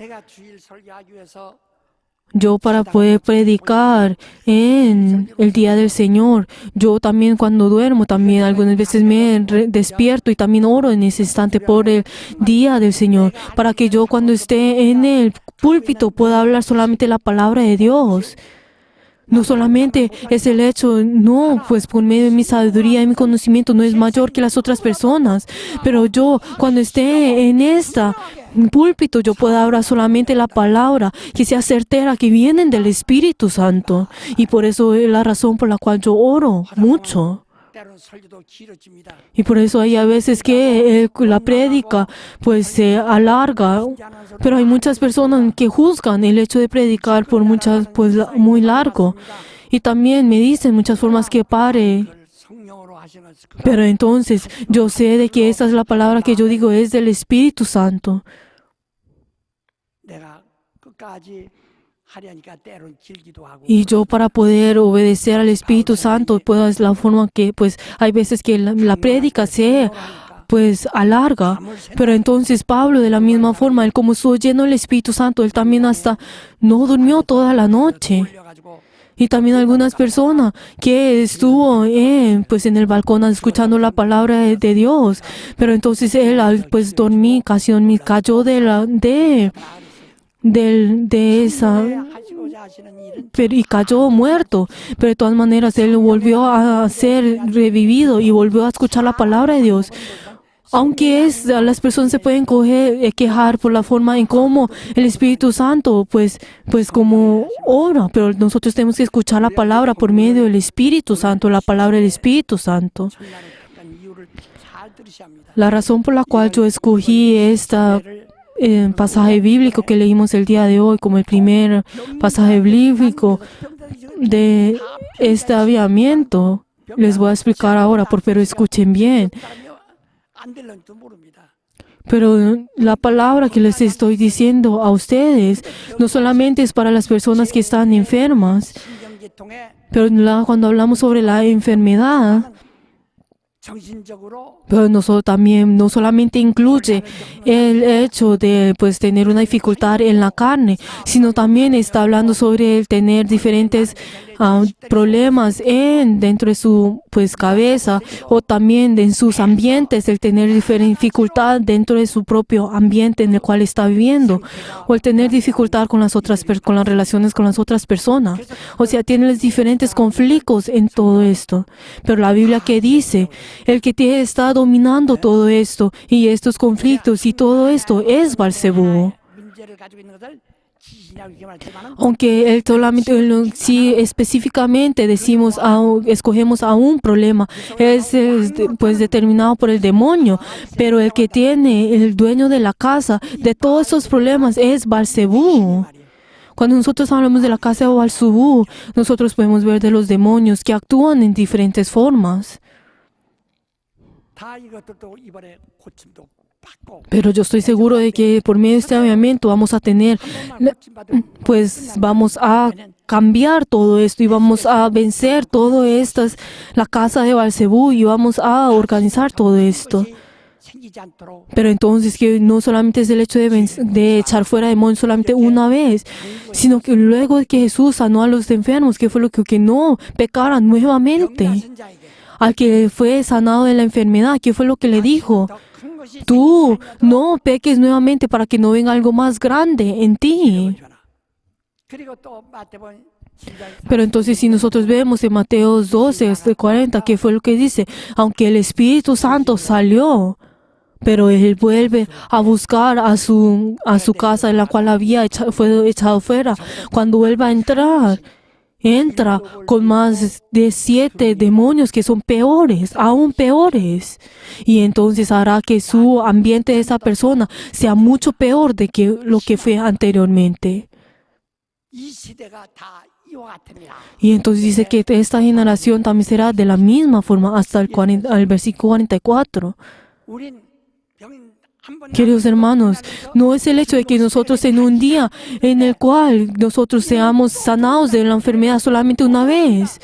B: Yo para poder predicar en el día del Señor, yo también cuando duermo, también algunas veces me despierto y también oro en ese instante por el día del Señor, para que yo cuando esté en el púlpito pueda hablar solamente la palabra de Dios. No solamente es el hecho, no, pues por medio de mi sabiduría y mi conocimiento no es mayor que las otras personas, pero yo cuando esté en púlpito yo puedo hablar solamente la palabra que sea certera, que vienen del Espíritu Santo. Y por eso es la razón por la cual yo oro mucho. Y por eso hay a veces que la prédica pues se alarga, pero hay muchas personas que juzgan el hecho de predicar por muy largo. Y también me dicen muchas formas que pare.
C: 그걸 성령으로 하시는 것을
B: Pero entonces yo sé de que esta es la palabra que yo digo, es del Espíritu Santo.
C: 내가 끝까지 하려니까 때로는 길기도 하고
B: Y yo para poder obedecer al Espíritu Santo, pues es la forma que, pues hay veces que la prédica se pues alarga. Pero entonces Pablo de la misma forma, él como estuvo lleno del Espíritu Santo, él también hasta no durmió toda la noche.
C: 올려가지고
B: Y también algunas personas que estuvo pues en el balcón escuchando la palabra de Dios. Pero entonces él pues cayó de esa
C: 하시고자 하시는 일은
B: y cayó muerto. Pero de todas maneras él volvió a ser revivido y volvió a escuchar la palabra de Dios. Aunque las personas se pueden quejar por la forma en cómo el Espíritu Santo, pues como obra, pero nosotros tenemos que escuchar la palabra por medio del Espíritu Santo, la palabra del Espíritu Santo.
C: 중간에 이유를 잘 들으셔야 합니다.
B: La razón por la cual yo escogí pasaje bíblico que leímos el día de hoy como el primer pasaje bíblico de este avivamiento, les voy a explicar ahora, pero escuchen bien.
C: 안 될런지도 모릅니다.
B: Pero la palabra que les estoy diciendo a ustedes no solamente es para las personas que están enfermas,
C: 신경계통에
B: pero cuando hablamos sobre la enfermedad,
C: 정신적으로
B: pero nosotros también no solamente incluye el hecho de pues tener una dificultad en la carne, sino también está hablando sobre el tener diferentes problemas dentro de su pues cabeza, o también en sus ambientes, el tener diferente dificultad dentro de su propio ambiente en el cual está viviendo, o el tener dificultad con las relaciones con las otras personas. O sea, tiene los diferentes conflictos en todo esto. Pero la Biblia que dice, el que está dominando todo esto y estos conflictos y todo esto es Beelzebú.
C: 문제를 가지고 있는 것을 지신이라고 이렇게 말했지만은
B: Aunque él solamente, si específicamente escogemos a un problema, pues determinado por el demonio, pero el que tiene el dueño de la casa de todos esos problemas es Beelzebú. Cuando nosotros hablamos de la casa de Beelzebú, nosotros podemos ver de los demonios que actúan en diferentes formas.
C: 다 이것들도 이번에 고침도 받고
B: Pero yo estoy seguro de que por medio de este avivamiento vamos a tener, pues vamos a cambiar todo esto y vamos a vencer todo esto, la casa de Beelzebú, y vamos a organizar todo esto.
C: 생기지 않도록
B: Pero entonces que no solamente es el hecho de echar fuera demonios solamente una vez, sino que luego de que Jesús sanó a los enfermos, que fue lo que no pecaran nuevamente.
C: 병나신 자에게
B: Al que fue sanado de la enfermedad, ¿qué fue lo que le dijo?
C: 더 큰 것이
B: Tú no peques nuevamente para que no venga algo más grande en ti.
C: 줘라. 그리고 또 마태복음 10장
B: Pero entonces si nosotros vemos en Mateo 12:40, ¿qué fue lo que dice? Aunque el Espíritu Santo salió, pero él vuelve a buscar a su casa en la cual fue echado fuera. Cuando vuelva a entrar, entra con más de 7 demonios que son peores, aún peores. Y entonces hará que su ambiente de esa persona sea mucho peor de que lo que fue anteriormente.
C: 이 시대가 다 이와 같습니다.
B: Y entonces dice que esta generación también será de la misma forma hasta el versículo 44.
C: 우린 병 한번
B: Queridos hermanos, no es el hecho de que nosotros en un día en el cual nosotros seamos sanados de la enfermedad solamente una vez,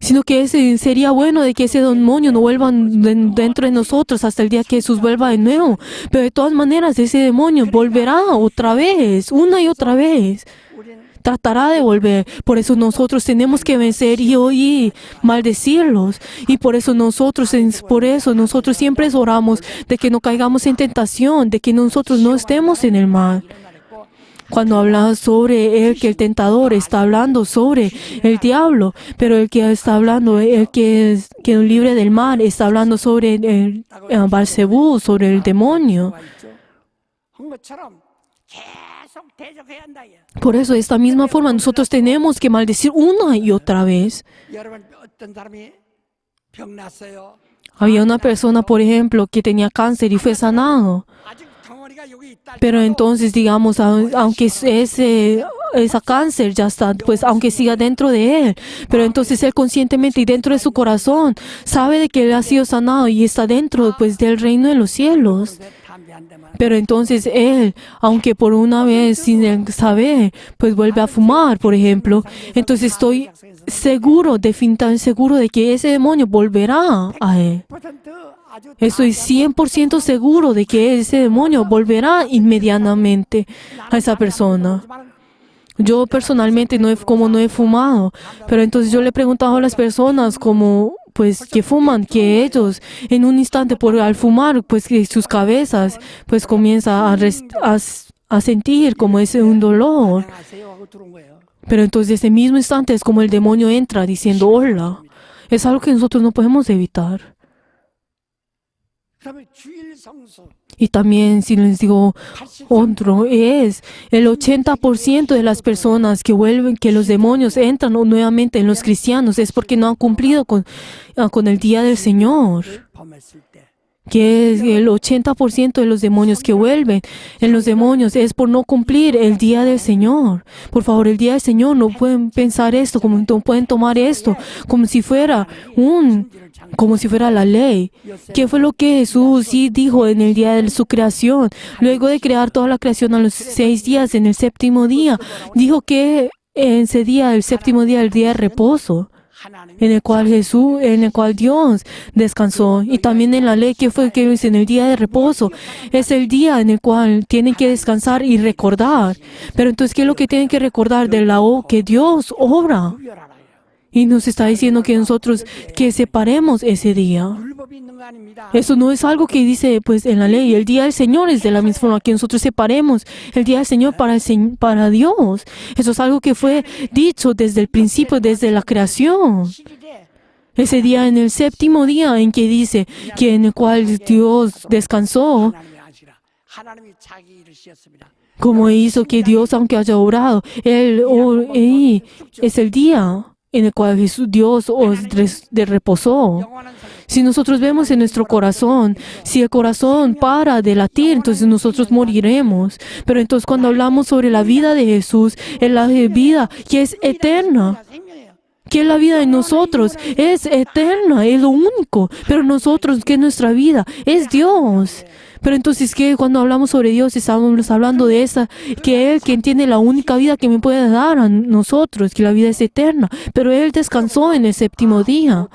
B: sino que sería bueno de que ese demonio no vuelva dentro de nosotros hasta el día que Jesús vuelva de nuevo. Pero de todas maneras ese demonio volverá otra vez, una y otra vez.
C: 우린
B: Tratará de volver. Por eso nosotros tenemos que vencer y maldecirlos. Y por eso nosotros siempre oramos de que no caigamos en tentación, de que nosotros no estemos en el mal.
C: 말했고
B: Cuando habla sobre que el tentador está hablando sobre el diablo, pero el que está hablando, el que es libre del mal, está hablando sobre el Beelzebú, sobre el demonio.
C: 한 것처럼 계속 대적해야 한다.
B: Por eso, de esta misma forma, nosotros tenemos que maldecir una y otra vez.
C: 여러분 어떤 사람이 병 났어요.
B: Había una persona, por ejemplo, que tenía cáncer y fue sanado.
C: 아직 병원
B: Pero entonces, digamos, aunque esa cáncer ya está, pues aunque siga dentro de él, pero entonces él conscientemente y dentro de su corazón sabe de que él ha sido sanado y está dentro, pues, del reino de los cielos. Pero entonces él, aunque por una vez sin él saber, pues vuelve a fumar, por ejemplo, entonces estoy seguro, definitivamente seguro de que ese demonio volverá a él. Estoy 100% seguro de que ese demonio volverá inmediatamente a esa persona. Yo personalmente no he fumado, pero entonces yo le he preguntado a las personas como pues que fuman, que ellos en un instante al fumar, pues que sus cabezas pues comienza a sentir como ese un dolor. Pero entonces ese mismo instante es como el demonio entra diciendo hola. Es algo que nosotros no podemos evitar. Y también, si les digo otro, es el 80% de las personas que los demonios entran nuevamente en los cristianos, es porque no han cumplido con el día del Señor. Que es el 80% de los demonios que vuelven en los demonios es por no cumplir el día del Señor. Por favor, el día del Señor no pueden pensar esto, no pueden tomar esto como si fuera la ley. ¿Qué fue lo que Jesús sí dijo en el día de su creación? Luego de crear toda la creación a los 6 días, en el séptimo día, dijo que en ese día, el séptimo día, el día de reposo, en el cual Dios descansó. Y también en la ley, ¿qué fue que dice? En el día de reposo es el día en el cual tienen que descansar y recordar. Pero entonces, ¿qué es lo que tienen que recordar? Que Dios obra. Y nos está diciendo que nosotros que separemos ese día. Eso no es algo que dice pues en la ley. El día del Señor es de la misma forma que nosotros separemos el día del Señor para Dios. Eso es algo que fue dicho desde el principio, desde la creación. Ese día, en el séptimo día en que dice que en el cual Dios descansó, como hizo que Dios, aunque haya orado, es el día en el cual Dios reposó. Si nosotros vemos en nuestro corazón, si el corazón para de latir, entonces nosotros moriremos. Pero entonces cuando hablamos sobre la vida de Jesús, es la vida que es eterna. Que la vida de nosotros es eterna, es lo único. Pero nosotros, que nuestra vida es Dios. Pero entonces, que cuando hablamos sobre Dios, estamos hablando de que Él, quien tiene la única vida que me puede dar a nosotros, que la vida es eterna. Pero Él descansó en el séptimo día.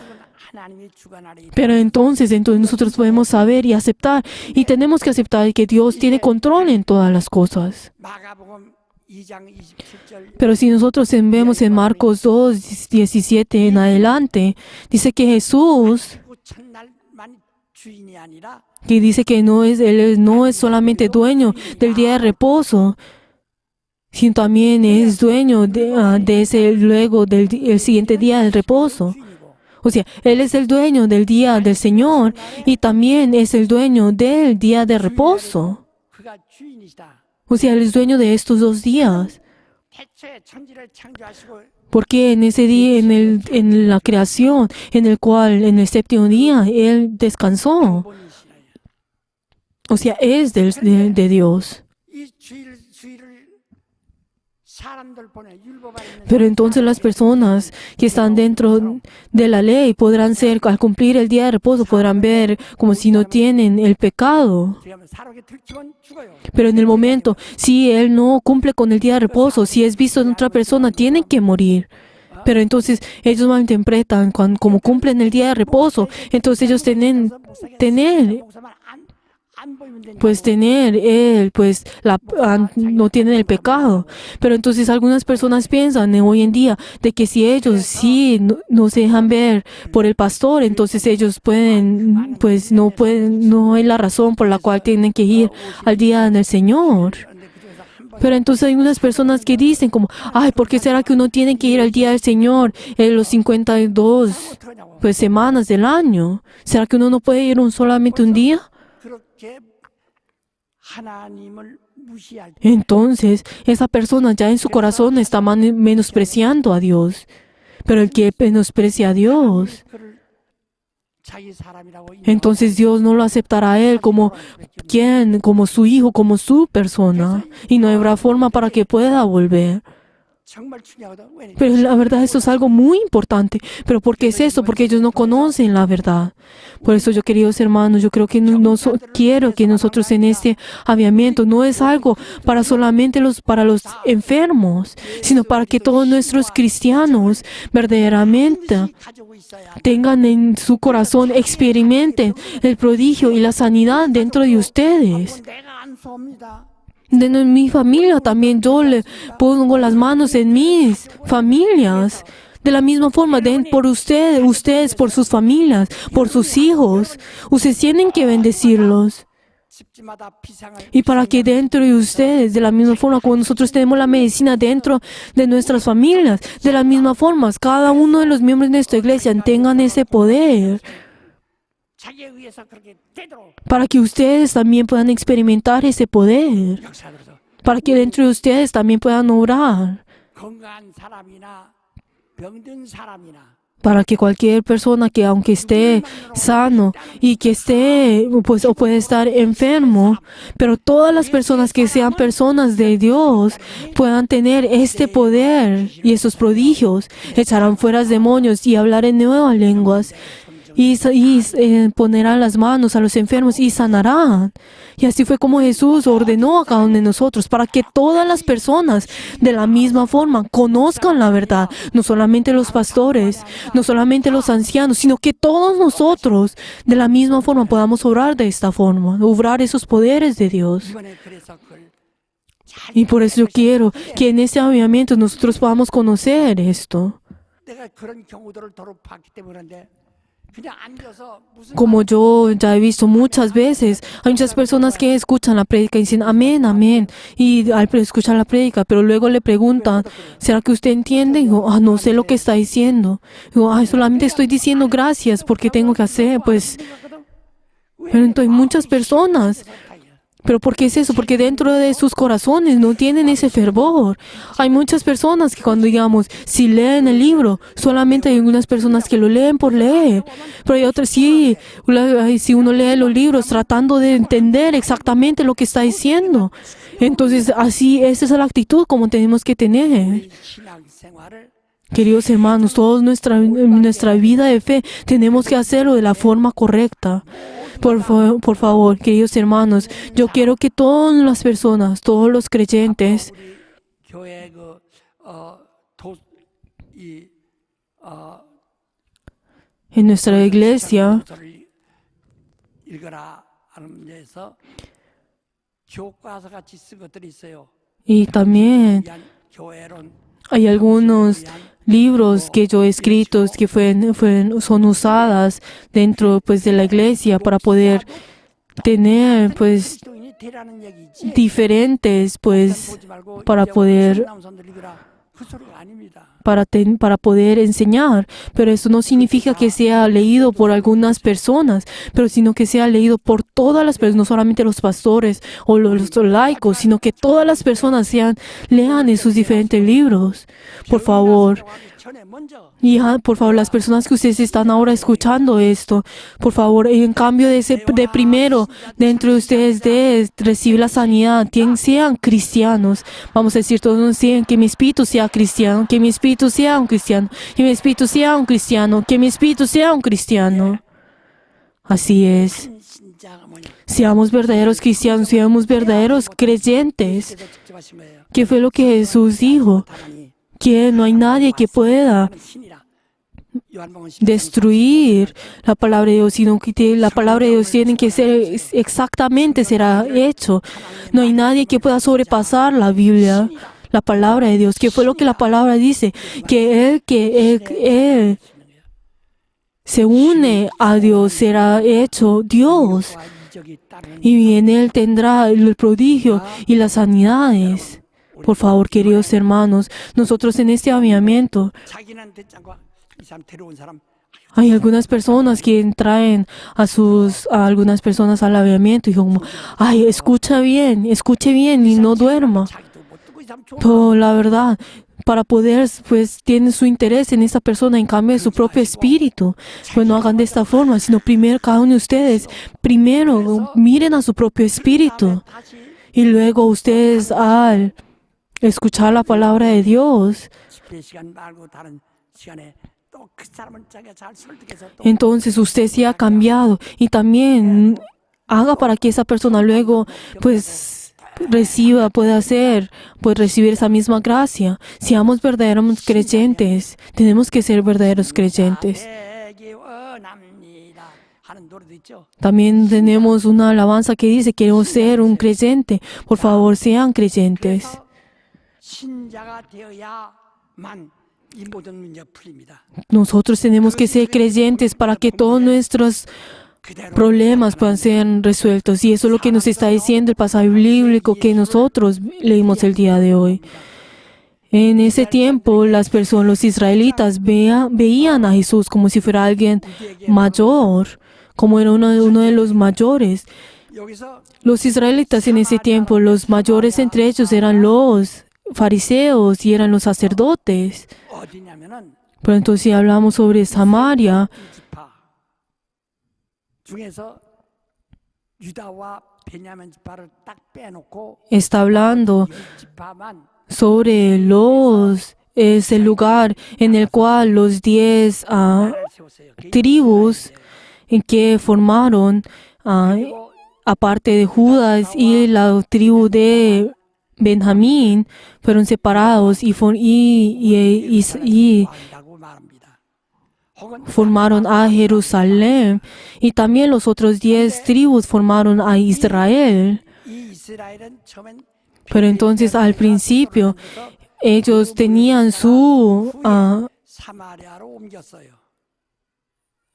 B: Pero entonces nosotros podemos saber y aceptar, y tenemos que aceptar que Dios tiene control en todas las cosas. Pero si nosotros vemos en Marcos 2, 17 en adelante, dice que Jesús, que dice que Él no es solamente dueño del día de reposo, sino también es dueño de ese luego el siguiente día del reposo. O sea, Él es el dueño del día del Señor y también es el dueño del día de reposo. O sea, Él es dueño de estos 2 días. Porque en ese día, en la creación, en el séptimo día, Él descansó. O sea, es de Dios. Pero entonces las personas que están dentro de la ley podrán al cumplir el día de reposo, podrán ver como si no tienen el pecado. Pero en el momento, si él no cumple con el día de reposo, si es visto en otra persona, tienen que morir. Pero entonces ellos malinterpretan como cumplen el día de reposo. Entonces ellos no tienen el pecado. Pero entonces algunas personas piensan hoy en día de que si ellos no se dejan ver por el pastor, entonces ellos no hay la razón por la cual tienen que ir al día del Señor. Pero entonces hay unas personas que dicen como, ¿por qué será que uno tiene que ir al día del Señor en los 52 semanas del año? ¿Será que uno no puede ir solamente un día? Entonces, esa persona ya en su corazón está menospreciando a Dios. Pero el que menosprecia a Dios,
C: 자기 사람이라고
B: entonces Dios no lo aceptará a él como quien, como su hijo, como su persona. Y no habrá forma para que pueda volver.
C: 정말 중요하거든. 왜냐면
B: Pero la verdad, esto es algo muy importante. ¿Pero por qué es eso? Porque ellos no conocen la verdad. Por eso, yo, queridos hermanos, yo creo que quiero que nosotros en este avivamiento no es algo para solamente para los enfermos, sino para que todos nuestros cristianos verdaderamente
C: 가지고 있어야
B: tengan en su corazón, experimenten el prodigio y la sanidad dentro de ustedes.
C: 내가 안수합니다.
B: De mi familia también yo le pongo las manos en mis familias. De la misma forma, den por ustedes, por sus familias, por sus hijos. Ustedes tienen que bendecirlos.
C: 집집마다 비상을
B: Y para que dentro de ustedes, de la misma forma como nosotros tenemos la medicina dentro de nuestras familias, de la misma forma, cada uno de los miembros de esta iglesia tengan ese poder.
C: 자기에 의해서 그렇게 되도록
B: Para que ustedes también puedan experimentar ese poder.
C: 역사로서
B: Para que dentro de ustedes también puedan obrar.
C: 건강한 사람이나 병든 사람이나
B: Para que cualquier persona que aunque esté sano y que esté, pues, o puede estar enfermo, pero todas las personas que sean personas de Dios puedan tener este poder y esos prodigios, echarán fuera demonios y hablar en nuevas lenguas. Y ponerán las manos a los enfermos y sanarán. Y así fue como Jesús ordenó a cada uno de nosotros, para que todas las personas de la misma forma conozcan la verdad. No solamente los pastores, no solamente los ancianos, sino que todos nosotros de la misma forma podamos obrar de esta forma, obrar esos poderes de Dios.
C: 이번에 그래서 그걸 잘
B: Y por eso yo quiero que en este avivamiento nosotros podamos conocer esto.
C: 내가 그런 경우들을 도로 봤기 때문에 그런데 그냥 앉아서 무슨
B: Como yo ya he visto muchas veces, hay muchas personas que escuchan la prédica y dicen amén, amén. Y al escuchar la prédica, pero luego le preguntan, ¿será que usted entiende? Y digo, no sé lo que está diciendo. Digo, solamente estoy diciendo gracias porque tengo que hacer, pues. Pero entonces muchas personas. ¿Pero por qué es eso? Porque dentro de sus corazones no tienen ese fervor. Hay muchas personas que cuando, digamos, si leen el libro, solamente hay algunas personas que lo leen por leer. Pero hay otras, sí, si uno lee los libros tratando de entender exactamente lo que está diciendo. Entonces, así, esa es la actitud como tenemos que tener.
C: 신앙생활을
B: Queridos hermanos, toda nuestra vida de fe tenemos que hacerlo de la forma correcta. Por favor, queridos hermanos, yo quiero que todas las personas, todos los creyentes,
C: 우리 교회
B: en nuestra iglesia,
C: 도서를 읽어라 하는 문제에서 교과서 같이 쓴 것들이 있어요.
B: y también
C: 위한 교회론
B: hay algunos libros que yo he escrito que son usadas dentro, pues, de la iglesia para poder tener, pues,
C: 그리스도인이 되라는 얘기지.
B: diferentes, pues,
C: 보지 말고
B: para
C: 이제
B: poder
C: 신남 사람들 읽어라. 그 소리가 아닙니다.
B: para poder enseñar, pero eso no significa que sea leído por algunas personas, pero sino que sea leído por todas las personas, no solamente los pastores o los laicos, sino que todas las personas lean esos diferentes libros. Por favor.
C: 전에 먼저
B: Y por favor, las personas que ustedes están ahora escuchando esto, por favor, en cambio de primero, dentro de ustedes de recibir la sanidad, sean cristianos. Vamos a decir todos, que mi espíritu sea cristiano, que mi espíritu sea un cristiano, que mi espíritu sea un cristiano, que mi espíritu sea un cristiano. Así es.
C: 신자가 뭐냐?
B: Seamos verdaderos cristianos, seamos verdaderos creyentes.
C: 그래서 직접 하신 거예요.
B: ¿Qué fue lo que Jesús dijo?
C: 하나님
B: Que no hay nadie que pueda
C: 신이라. 요한복음 10장
B: destruir la palabra de Dios, sino que la palabra de Dios tiene que ser exactamente, será hecho. No hay nadie que pueda sobrepasar la Biblia, la palabra de Dios. ¿Qué fue lo que la palabra dice? Que él se une a Dios, será hecho Dios.
C: 과 이적이 따르는
B: Y en él tendrá el prodigio y las sanidades. Por favor, queridos hermanos, nosotros en este avivamiento,
C: 자기는 듣지 않고 이 사람 데려온 사람
B: hay algunas personas que traen a algunas personas al avivamiento y como, ay, escuche bien y no duerma.
C: 자기도 못 듣고
B: Pero la verdad, para poder, pues tienen su interés en esta persona en cambio de su propio espíritu. Pues no hagan de esta forma, sino primero cada uno de ustedes, primero miren a su propio espíritu. Y luego ustedes al escuchar la palabra de Dios,
C: 집회 시간 말고 다른 시간에 또 그 사람을 자기가 잘 설득해서 또
B: entonces usted se ha cambiado y también haga para que esa persona luego pues reciba, pueda hacer, pues recibir esa misma gracia. Seamos verdaderos creyentes, tenemos que ser verdaderos creyentes.
C: 되기 원합니다 하는 노래도 있죠.
B: También tenemos una alabanza que dice, quiero ser un creyente. Por favor, sean creyentes.
C: 그래서 신자가 되어야만 이 모든 문제가 풀립니다.
B: Nosotros tenemos que ser creyentes para que todos nuestros
C: 그대로
B: problemas puedan ser resueltos. Y eso es lo que nos está diciendo el pasaje bíblico que nosotros leímos el día de hoy. En ese tiempo, las personas, los israelitas, veían a Jesús como si fuera alguien mayor, como era uno de los mayores.
C: 여기서
B: Los israelitas en ese tiempo, los mayores entre ellos eran los fariseos y eran los sacerdotes.
C: 어디냐면은
B: Pero entonces si hablamos sobre Samaria,
C: 지파 중에서 유다와 베냐민 지파를 딱 빼놓고
B: está hablando
C: 지파만
B: sobre es el lugar en el cual los 10
C: 세웠어요.
B: tribus en que formaron, aparte de Judas y la tribu de Benjamín, fueron separados y
C: 한다고 말합니다. 혹은
B: formaron a Jerusalén. Y también los otros 10 tribus formaron a Israel.
C: 이 이스라엘은 처음엔
B: Pero entonces al principio ellos tenían su
C: 사마리아로 옮겼어요.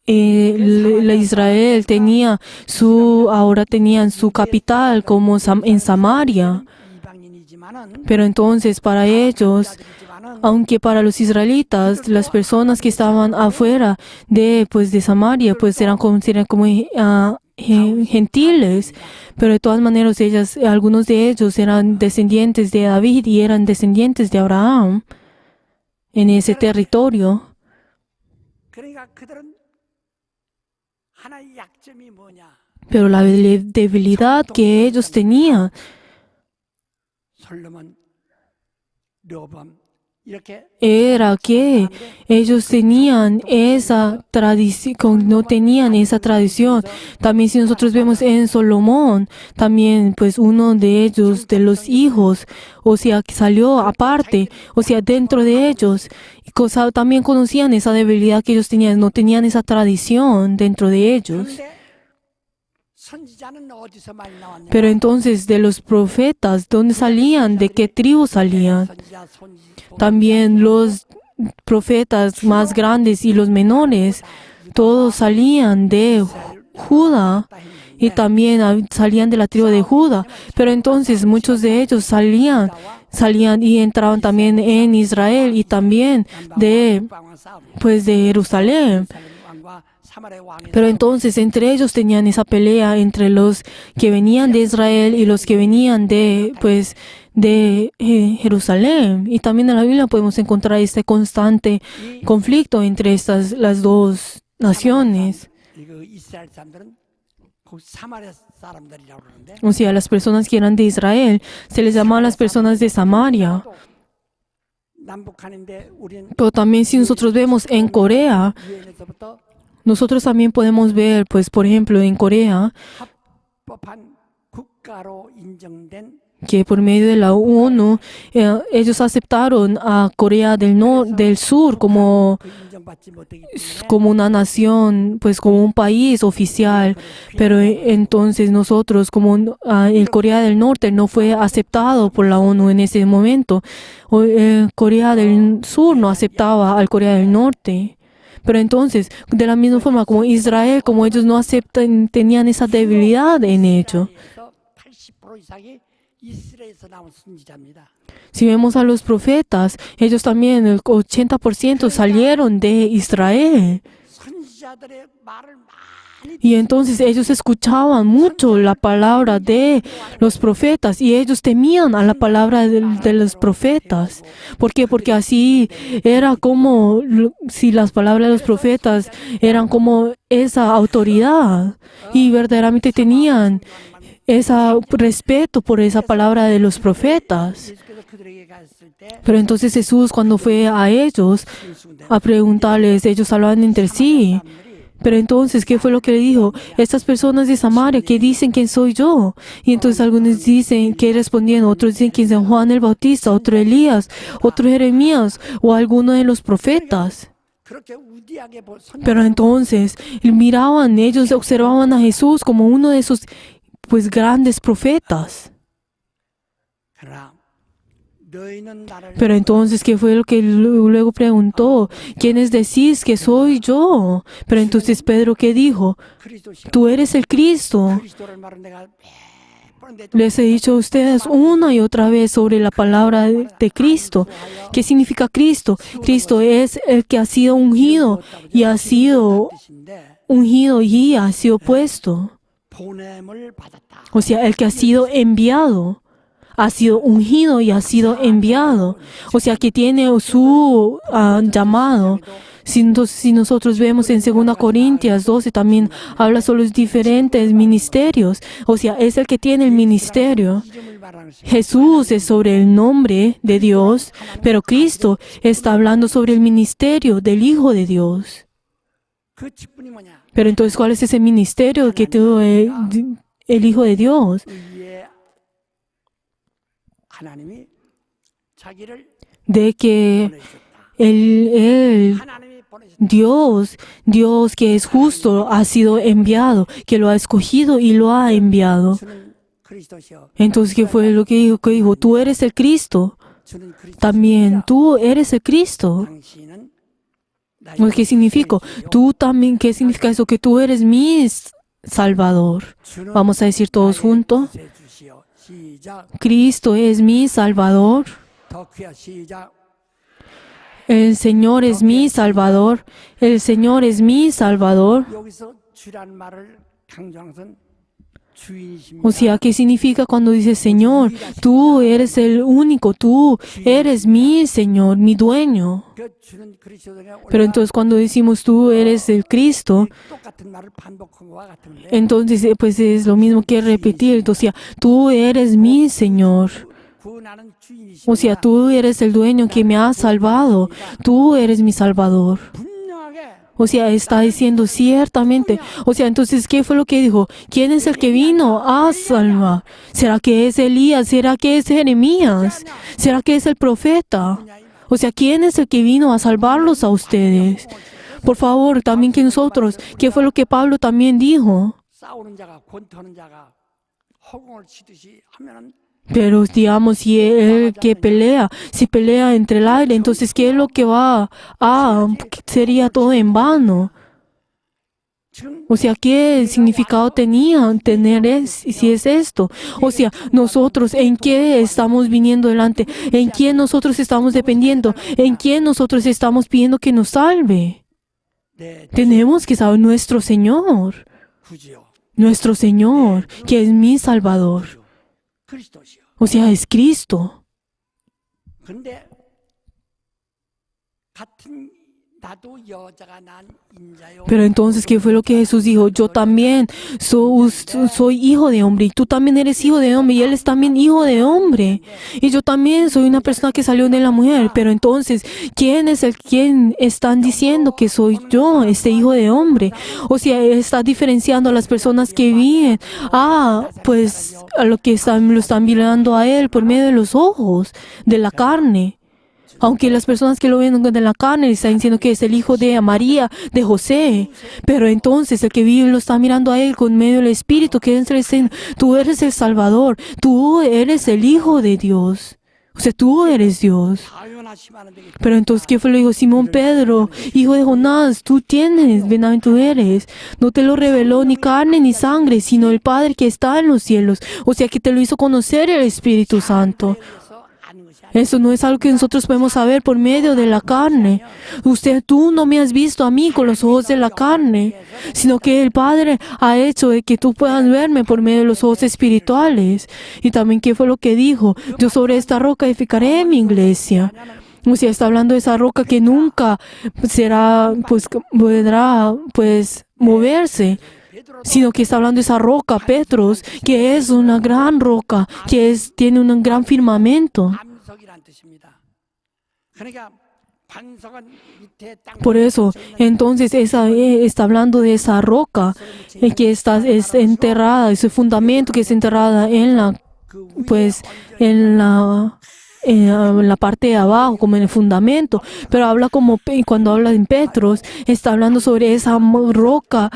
B: Israel tenía ahora tenían su capital como en Samaria.
C: 이방인이지만은
B: Pero entonces para ellos, aunque para los israelitas, las personas que estaban afuera de Samaria, pues eran como gentiles. Pero de todas maneras, algunos de ellos eran descendientes de David y eran descendientes de Abraham en ese territorio.
C: 그러니까 그들은 하나의 약점이 뭐냐?
B: Pero la debilidad que ellos tenían
C: 솔로몬, 르호보암 이렇게
B: era que ellos tenían esa tradición, no tenían esa tradición. También si nosotros vemos en Salomón, también pues uno de ellos, de los hijos, o sea, que salió aparte, o sea, dentro de ellos. Y también conocían esa debilidad que ellos tenían, no tenían esa tradición dentro de ellos.
C: 그런데 선지자는 어디서 많이 나왔냐?
B: Pero entonces, de los profetas, ¿dónde salían? ¿De qué tribu salían?
C: 선지자,
B: También los profetas más grandes y los menores, todos salían de Judá y también salían de la tribu de Judá. Pero entonces muchos de ellos salían y entraban también en Israel y también de Jerusalén. Pero entonces entre ellos tenían esa pelea entre los que venían de Israel y los que venían de Jerusalén. Y también en la Biblia podemos encontrar este constante conflicto entre las dos naciones.
C: 이스라엘 사람들은 그 사마리아 사람들이라고 그러는데
B: O sea, las personas que eran de Israel se les llamaban las personas de Samaria.
C: 남북한인데 우리는
B: Pero también si nosotros vemos en Corea,
C: 유엔에서부터
B: nosotros también podemos ver, pues por ejemplo en Corea,
C: 합법한 국가로 인정된
B: que por medio de la ONU ellos aceptaron a Corea del Sur como
C: 인정받지 못하기 때문에
B: una nación, pues como un país oficial. Pero entonces nosotros, como el Corea del Norte no fue aceptado por la ONU en ese momento, Corea del Sur no aceptaba al Corea del Norte. Pero entonces, de la misma forma como Israel, como ellos no aceptan, tenían esa debilidad en ello.
C: 80% 이상이 이스라엘에서 나온 선지자입니다.
B: Si vemos a los profetas, ellos también, el 80% salieron de Israel.
C: 선지자들의 말을
B: Y entonces ellos escuchaban mucho la palabra de los profetas y ellos temían a la palabra de los profetas. ¿Por qué? Porque así era como si las palabras de los profetas eran como esa autoridad y verdaderamente tenían ese respeto por esa palabra de los profetas.
C: 예수께서 그들에게 갔을 때
B: Pero entonces Jesús, cuando fue a ellos a preguntarles, ellos hablaban entre sí. Pero entonces, ¿qué fue lo que le dijo? Estas personas de Samaria que dicen quién soy yo. Y entonces algunos dicen que respondían, otros dicen que es Juan el Bautista, otro Elías, otro Jeremías o alguno de los profetas.
C: 그렇게 우디하게
B: Pero entonces miraban, ellos observaban a Jesús como uno de esos pues grandes profetas.
C: 그러나 너희는 나를
B: Pero entonces, ¿qué fue lo que luego preguntó? ¿Quiénes decís que soy yo? Pero entonces Pedro, ¿qué dijo?
C: 그리스도시요.
B: Tú eres el Cristo.
C: 그리스도를 말은 내가 몇 번
B: Les he dicho a ustedes una y otra vez sobre la palabra de Cristo. ¿Qué significa Cristo? Cristo es el que ha sido ungido y ha sido ungido y ha sido puesto.
C: 보냄을 받았다.
B: O sea, el que ha sido enviado. Ha sido ungido y ha sido enviado. O sea, que tiene su llamado. Si nosotros vemos en 2 Corintios 12, también habla sobre los diferentes ministerios. O sea, es el que tiene el ministerio.
C: 이름을 말하는 것이
B: Jesús es sobre el nombre de Dios, pero Cristo está hablando sobre el ministerio del Hijo de Dios.
C: 그 직분이 뭐냐?
B: Pero entonces, ¿cuál es ese ministerio que tuvo el Hijo de Dios?
C: 의의 하나님이 자기를
B: De que
C: 보내셨다.
B: Él
C: 하나님이 보내셨다.
B: Dios que es justo, ha sido enviado, que lo ha escogido y lo ha enviado.
C: 주는 그리스도시요.
B: Entonces, ¿qué fue lo que dijo? Que dijo, tú eres el Cristo.
C: 주는 그리스도.
B: También tú eres el Cristo.
C: 당신은
B: Pues, ¿qué significa? Tú también, ¿qué significa eso? Que tú eres mi Salvador. Vamos a decir todos juntos.
C: 주시오. 시작.
B: Cristo es mi Salvador.
C: 더 크게 시작.
B: El Señor es mi Salvador. El Señor es mi Salvador.
C: 여기서 주란 말을 강조하는 것은 주인이십니다.
B: O sea, ¿qué significa cuando dice Señor? Tú eres el único, tú eres mi Señor, mi dueño.
C: 그 주는 그리스도가
B: Pero entonces cuando decimos tú eres el Cristo,
C: 똑같은 말을 반복한 것과 같은데
B: entonces pues es lo mismo que repetir. O sea, tú eres mi Señor.
C: 구원하는 주인이십니다.
B: O sea, tú eres el dueño que me ha salvado. Tú eres mi Salvador.
C: 분명하게
B: O sea, está diciendo ciertamente. O sea, entonces, ¿qué fue lo que dijo? ¿Quién es el que vino a salvar? ¿Será que es Elías? ¿Será que es Jeremías? ¿Será que es el profeta? O sea, ¿quién es el que vino a salvarlos a ustedes? Por favor, también que nosotros. ¿Qué fue lo que Pablo también dijo?
C: 싸우는 자가 권투하는 자가 허공을 치듯이 하면은
B: Pero digamos, si el que pelea, si pelea entre el aire, entonces ¿qué es lo que va a? Sería todo en vano.
C: 지금
B: O sea, ¿qué significado tenía tener si es esto? O sea, nosotros, ¿en qué estamos viniendo delante? ¿En quién nosotros estamos dependiendo? ¿En quién nosotros estamos pidiendo que nos salve?
C: 내
B: Tenemos que saber nuestro Señor, que es mi Salvador.
C: 그리스도시요.
B: O sea, es Cristo.
C: 근데 같은 나도 여자가 난 인자요.
B: Pero entonces, ¿qué fue lo que Jesús dijo? Yo también soy hijo de hombre y tú también eres hijo de hombre y él es también hijo de hombre. Y yo también soy una persona que salió de la mujer. Pero entonces, ¿quién están diciendo que soy yo, este hijo de hombre? O sea, está diferenciando a las personas que viven. Pues a lo que lo están mirando a él por medio de los ojos, de la carne. Aunque las personas que lo ven de la carne están diciendo que es el hijo de María, de José. Pero entonces el que vive lo está mirando a él con medio del Espíritu, que entra diciendo, tú eres el Salvador, tú eres el Hijo de Dios. O sea, tú eres Dios. Pero entonces, ¿qué fue lo que dijo Simón Pedro? Hijo de Jonás, tú tienes, bendito eres. No te lo reveló ni carne ni sangre, sino el Padre que está en los cielos. O sea, que te lo hizo conocer el Espíritu Santo.
C: 그래서 아는 것이
B: Eso no es algo que nosotros podemos saber por medio de la carne. Tú no me has visto a mí con los ojos de la carne, sino que el Padre ha hecho de que tú puedas verme por medio de los ojos espirituales. Y también, ¿qué fue lo que dijo? Yo sobre esta roca edificaré mi iglesia. O sea, está hablando de esa roca que nunca será, podrá, moverse, sino que está hablando de esa roca, Petros, que es una gran roca, que tiene un gran firmamento.
C: 반석이란 뜻입니다. 그러니까 반석은 밑에 땅.
B: Por eso, entonces, está hablando de esa roca que es enterrada, ese fundamento que es enterrada en la parte de abajo, como en el fundamento. Pero cuando habla en Petros, está hablando sobre esa roca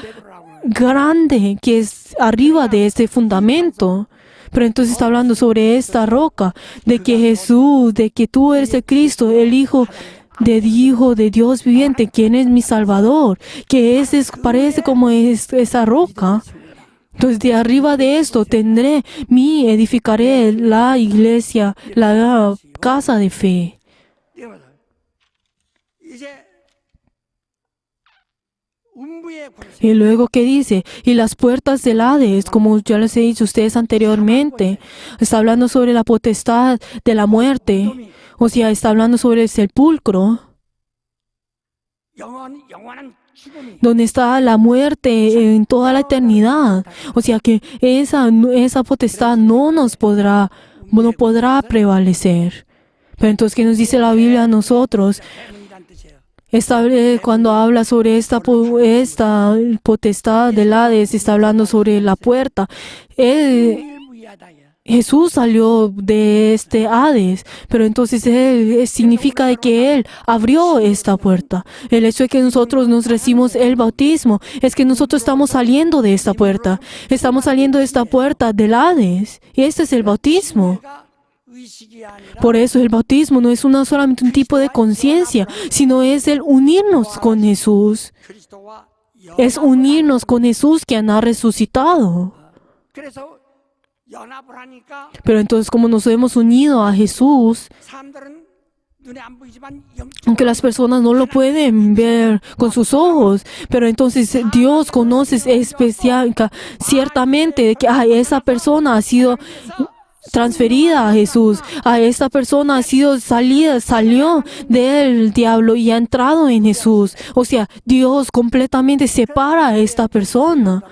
B: grande que es arriba de ese fundamento. Pero entonces está hablando sobre esta roca, de que Jesús, de que tú eres el Cristo, el Hijo de Dios viviente, quien es mi Salvador, que parece como esa roca. Entonces, de arriba de esto edificaré la iglesia, la casa de fe. Y luego, ¿qué dice? Y las puertas del Hades, como ya les he dicho a ustedes anteriormente, está hablando sobre la potestad de la muerte. O sea, está hablando sobre el sepulcro, donde está la muerte en toda la eternidad. O sea que esa potestad no podrá prevalecer. Pero entonces, ¿qué nos dice la Biblia a nosotros? Cuando habla sobre esta potestad del Hades, está hablando sobre la puerta. Jesús salió de este Hades, pero entonces significa de que Él abrió esta puerta. El hecho de que nosotros nos recibimos el bautismo es que nosotros estamos saliendo de esta puerta. Estamos saliendo de esta puerta del Hades. Y este es el bautismo. Por eso el bautismo no es solamente un tipo de conciencia, sino es el unirnos con Jesús. Es unirnos con Jesús quien ha resucitado. Pero entonces, como nos hemos unido a Jesús, aunque las personas no lo pueden ver con sus ojos, pero entonces Dios conoce ciertamente que esa persona ha sido transferida a Jesús, a esta persona salió del diablo y ha entrado en Jesús. O sea, Dios completamente separa a esta persona.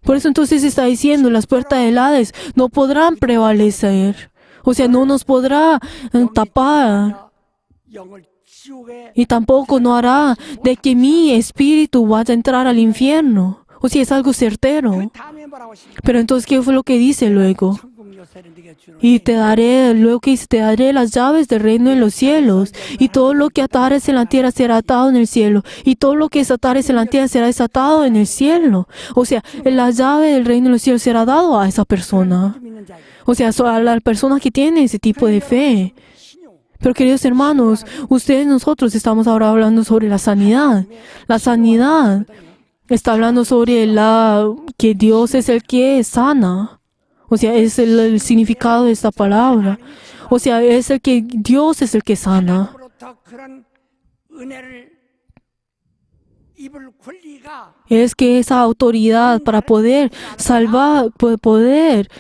B: Por eso entonces está diciendo, las puertas del Hades no podrán prevalecer. O sea, no nos podrá tapar. Y tampoco no hará de que mi espíritu vaya a entrar al infierno. O sea, es algo certero. Pero entonces, ¿qué fue lo que dice luego? Y te daré las llaves del reino en los cielos, y todo lo que atares en la tierra será atado en el cielo, y todo lo que desatares en la tierra será desatado en el cielo. O sea, la llave del reino en los cielos será dado a esa persona. O sea, a la persona que tiene ese tipo de fe. Pero queridos hermanos, nosotros estamos ahora hablando sobre la sanidad. La sanidad está hablando sobre que Dios es el que sana. O sea, es el significado de esta palabra. O sea, Dios es el que sana. Es que esa autoridad para poder salvar, poder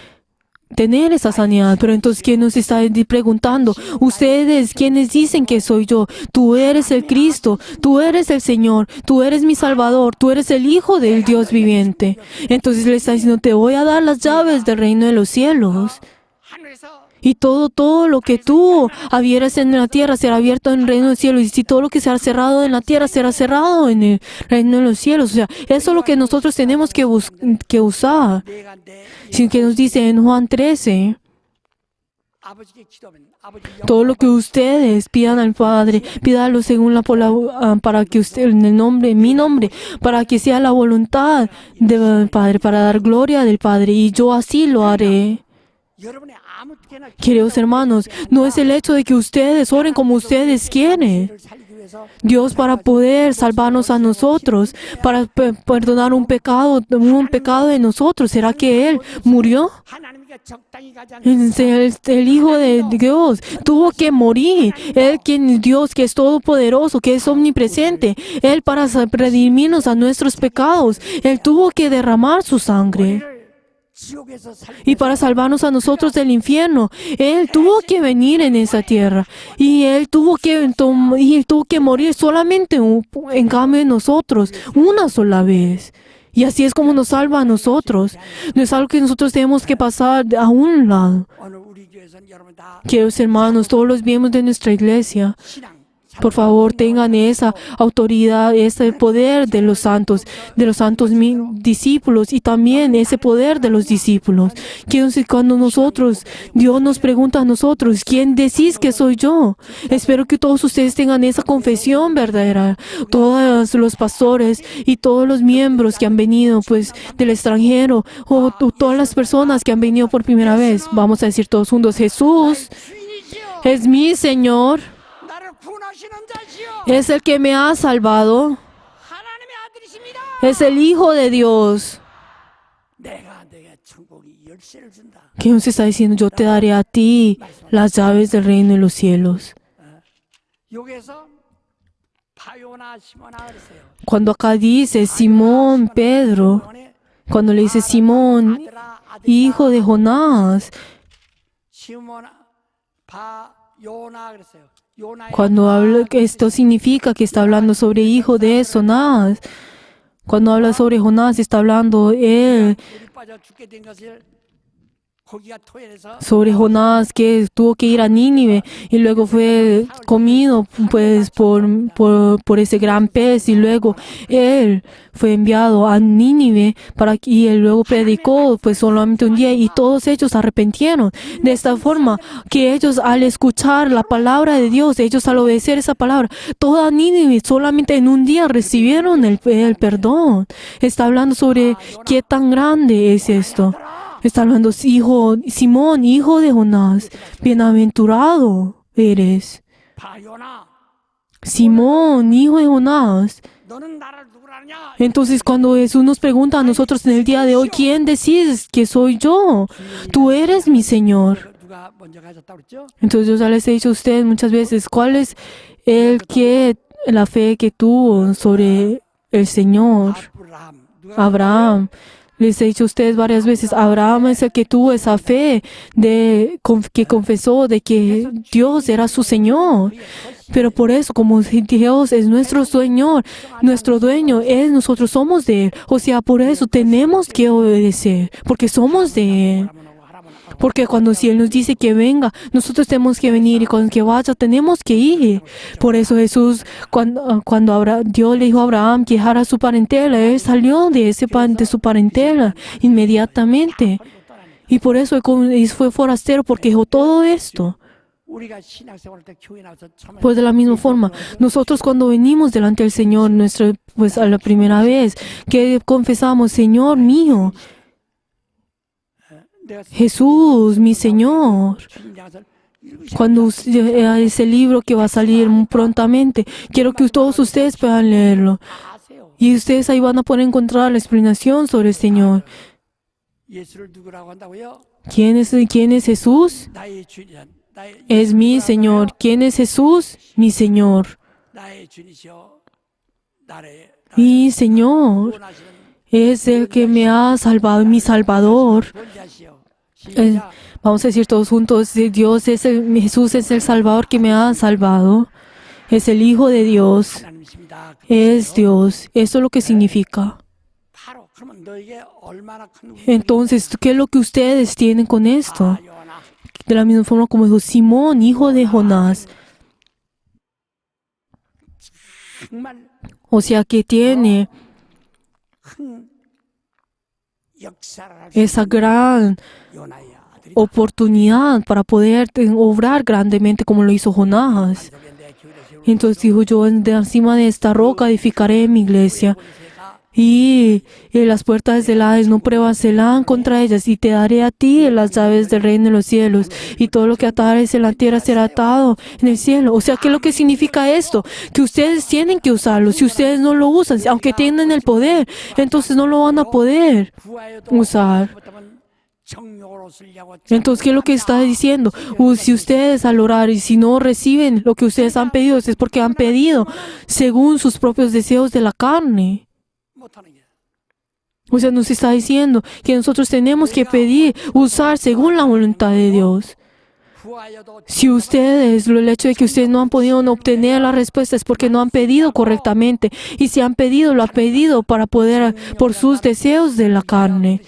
B: tener esa sanidad. Pero entonces, ¿quién nos está preguntando? Ustedes, ¿quiénes dicen que soy yo? Tú eres el Cristo, tú eres el Señor, tú eres mi Salvador, tú eres el Hijo del Dios viviente. Entonces le está diciendo, te voy a dar las llaves del reino de los cielos. Y todo lo que tú abrieras en la tierra será abierto en el reino de los cielos. Y si todo lo que será cerrado en la tierra será cerrado en el reino de los cielos. O sea, eso es lo que nosotros tenemos que usar. Sin que nos dice en Juan 13, todo lo que ustedes pidan al Padre, pídalo según para que usted, en mi nombre, para que sea la voluntad del Padre, para dar gloria del Padre. Y yo así lo haré.
C: 여러분의 아무 때나
B: Queridos hermanos, no es el hecho de que ustedes oren como ustedes quieren. Dios, para poder salvarnos a nosotros, para perdonar un pecado de nosotros, ¿será que Él murió? El Hijo de Dios tuvo que morir. Él, quien Dios, que es todopoderoso, que es omnipresente, Él para redimirnos a nuestros pecados, Él tuvo que derramar su sangre. Y para salvarnos a nosotros del infierno, Él tuvo que venir en esa tierra. Y Él tuvo que morir solamente en cambio de nosotros, una sola vez. Y así es como nos salva a nosotros. No es algo que nosotros tenemos que pasar a un lado. Queridos hermanos, todos los miembros de nuestra iglesia, por favor, tengan esa autoridad, ese poder de los santos discípulos y también ese poder de los discípulos. Cuando Dios nos pregunta a nosotros, ¿quién decís que soy yo? Espero que todos ustedes tengan esa confesión verdadera. Todos los pastores y todos los miembros que han venido pues del extranjero o todas las personas que han venido por primera vez. Vamos a decir todos juntos, Jesús es mi Señor. Es el que me ha salvado. Es el Hijo de Dios. ¿Qué nos está diciendo? Yo te daré a ti las llaves del reino de los cielos. Cuando acá dice Simón, Pedro, cuando le dice Simón, hijo de Jonás, cuando habla, esto significa que está hablando sobre hijo de Jonás. Cuando habla sobre Jonás, está hablando él sobre Jonás, que tuvo que ir a Nínive y luego fue comido pues por ese gran pez, y luego él fue enviado a Nínive y él luego predicó pues solamente un día y todos ellos arrepintieron. De esta forma que ellos, al escuchar la palabra de Dios, ellos al obedecer esa palabra, toda Nínive solamente en un día recibieron el perdón. Está hablando sobre qué tan grande es esto. Está hablando, Simón, hijo de Jonás, bienaventurado eres. Simón, hijo de Jonás. Entonces, cuando Jesús nos pregunta a nosotros en el día de hoy, ¿quién decís que soy yo? Tú eres mi Señor. Entonces, yo ya les he dicho a ustedes muchas veces, ¿cuál es la fe que tuvo sobre el Señor? Abraham. Les he dicho a ustedes varias veces, Abraham es el que tuvo esa fe que confesó de que Dios era su Señor. Pero por eso, como Dios es nuestro Señor, nuestro dueño, nosotros somos de Él. O sea, por eso tenemos que obedecer, porque somos de Él. Porque si Él nos dice que venga, nosotros tenemos que venir, y cuando que vaya, tenemos que ir. Por eso Jesús, cuando Dios le dijo a Abraham que dejara su parentela, Él salió de su parentela inmediatamente. Y por eso fue forastero, porque dejó todo esto. Pues de la misma forma, nosotros cuando venimos delante del Señor, pues a la primera vez, que confesamos, Señor mío, Jesús, mi Señor. Cuando ese libro que va a salir prontamente, quiero que todos ustedes puedan leerlo. Y ustedes ahí van a poder encontrar la explicación sobre el Señor. ¿Quién es Jesús? Es mi Señor. ¿Quién es Jesús? Mi Señor. Mi Señor es el que me ha salvado, mi Salvador. Vamos a decir todos juntos, Jesús es el Salvador que me ha salvado. Es el Hijo de Dios. Es Dios. Eso es lo que significa. Entonces, ¿qué es lo que ustedes tienen con esto? De la misma forma como dijo Simón, hijo de Jonás. O sea, que tiene esa gran oportunidad para poder obrar grandemente como lo hizo Jonás. Entonces dijo, yo encima de esta roca edificaré mi iglesia. y las puertas del Hades no prevalecerán contra ellas, y te daré a ti las llaves del reino de los cielos, y todo lo que atares en la tierra será atado en el cielo. O sea, ¿qué es lo que significa esto? Que ustedes tienen que usarlo. Si ustedes no lo usan, aunque tienen el poder, entonces no lo van a poder usar. Entonces, ¿qué es lo que está diciendo? Si ustedes al orar y si no reciben lo que ustedes han pedido, es porque han pedido según sus propios deseos de la carne. O sea, nos está diciendo que nosotros tenemos que pedir, usar según la voluntad de Dios. Si ustedes, el hecho de que ustedes no han podido obtener la respuesta es porque no han pedido correctamente. Y si han pedido, lo han pedido para poder, por sus deseos de la carne.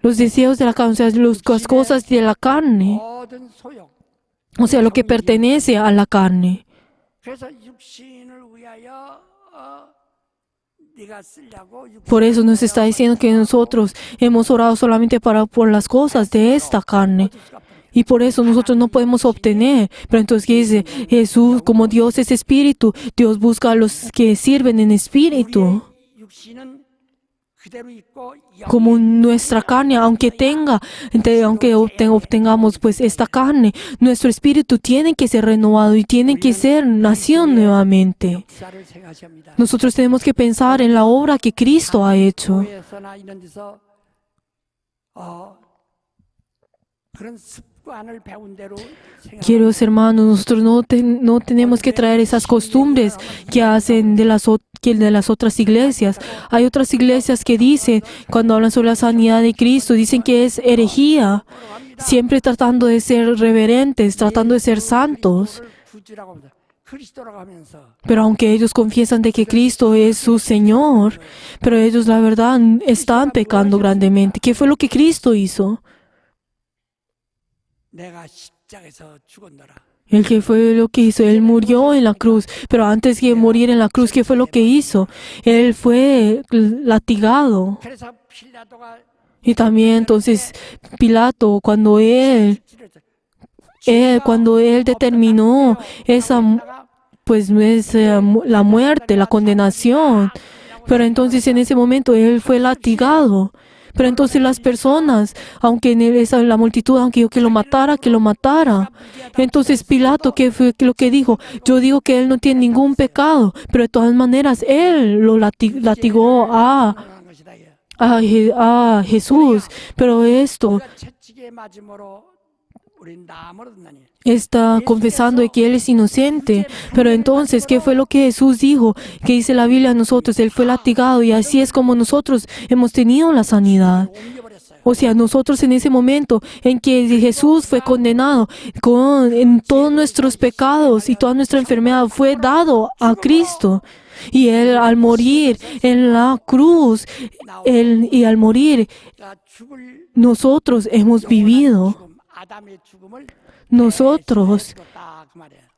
B: Los deseos de la carne, o sea, las cosas de la carne. O sea, lo que pertenece a la carne. Por eso nos está diciendo que nosotros hemos orado solamente por las cosas de esta carne. Y por eso nosotros no podemos obtener. Pero entonces, ¿qué dice? Jesús, como Dios es espíritu, Dios busca a los que sirven en espíritu. Como nuestra carne, aunque obtengamos pues esta carne, nuestro espíritu tiene que ser renovado y tiene que ser nacido nuevamente. Nosotros tenemos que pensar en la obra que Cristo ha hecho. Queridos hermanos, nosotros no tenemos que traer esas costumbres que hacen de las otras iglesias. Hay otras iglesias que dicen, cuando hablan sobre la sanidad de Cristo, dicen que es herejía, siempre tratando de ser reverentes, tratando de ser santos. Pero aunque ellos confiesan de que Cristo es su Señor, pero ellos la verdad están pecando grandemente. ¿Qué fue lo que Cristo hizo? ¿Qué fue lo que hizo? Él murió en la cruz, pero antes de morir en la cruz, ¿qué fue lo que hizo? Él fue latigado. Y también entonces Pilato, cuando él determinó la muerte, la condenación, pero entonces en ese momento él fue latigado. Pero entonces las personas, aunque la multitud, aunque yo que lo matara. Entonces Pilato, ¿qué fue lo que dijo? Yo digo que él no tiene ningún pecado, pero de todas maneras él lo latigó a Jesús. Pero esto está confesando de que él es inocente. Pero entonces, ¿qué fue lo que Jesús dijo? Que dice la Biblia a nosotros, él fue latigado, y así es como nosotros hemos tenido la sanidad. O sea, nosotros en ese momento en que Jesús fue condenado en todos nuestros pecados y toda nuestra enfermedad fue dado a Cristo. Y él al morir en la cruz, y al morir, nosotros hemos vivido. Nosotros,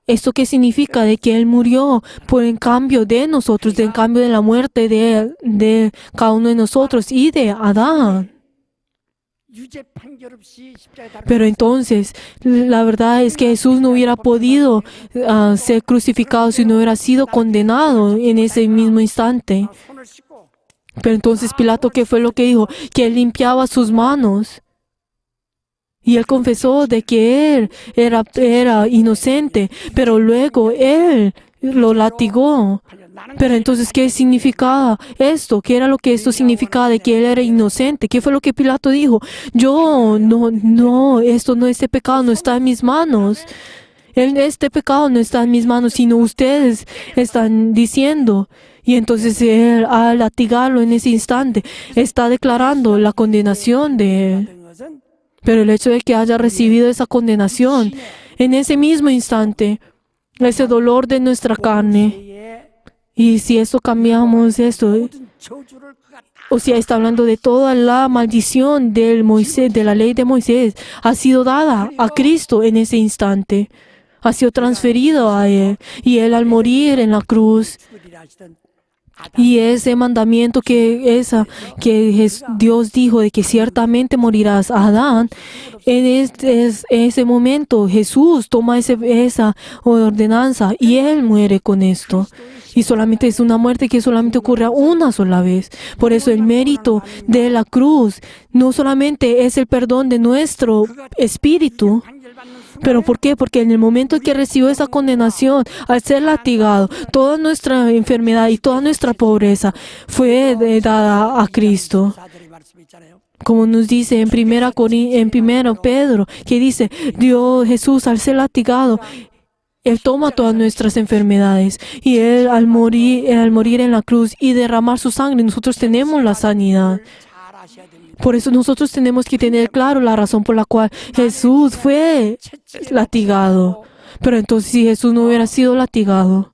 B: ¿esto qué significa? De que Él murió en cambio de nosotros, en cambio de la muerte de cada uno de nosotros y de Adán. Pero entonces, la verdad es que Jesús no hubiera podido ser crucificado si no hubiera sido condenado en ese mismo instante. Pero entonces Pilato, ¿qué fue lo que dijo? Que Él limpiaba sus manos. Y él confesó de que él era inocente, pero luego él lo latigó. Pero entonces, ¿qué significaba esto? ¿Qué era lo que esto significaba de que él era inocente? ¿Qué fue lo que Pilato dijo? Este pecado no está en mis manos. Este pecado no está en mis manos, sino ustedes están diciendo. Y entonces él, al latigarlo en ese instante, está declarando la condenación de él. Pero el hecho de que haya recibido esa condenación en ese mismo instante, ese dolor de nuestra carne, y si esto cambiamos esto, o sea, está hablando de toda la maldición de la ley de Moisés, ha sido dada a Cristo en ese instante, ha sido transferido a Él, y Él al morir en la cruz, Y ese mandamiento Dios dijo de que ciertamente morirás a Adán, en ese momento Jesús toma esa ordenanza y Él muere con esto. Y solamente es una muerte que solamente ocurre una sola vez. Por eso el mérito de la cruz no solamente es el perdón de nuestro espíritu. ¿Pero por qué? Porque en el momento en que recibió esa condenación, al ser latigado, toda nuestra enfermedad y toda nuestra pobreza fue dada a Cristo. Como nos dice en 1 Pedro, que dice, Dios Jesús al ser latigado, Él toma todas nuestras enfermedades y Él al morir en la cruz y derramar su sangre, nosotros tenemos la sanidad. Por eso nosotros tenemos que tener claro la razón por la cual Jesús fue latigado. Pero entonces si Jesús no hubiera sido latigado,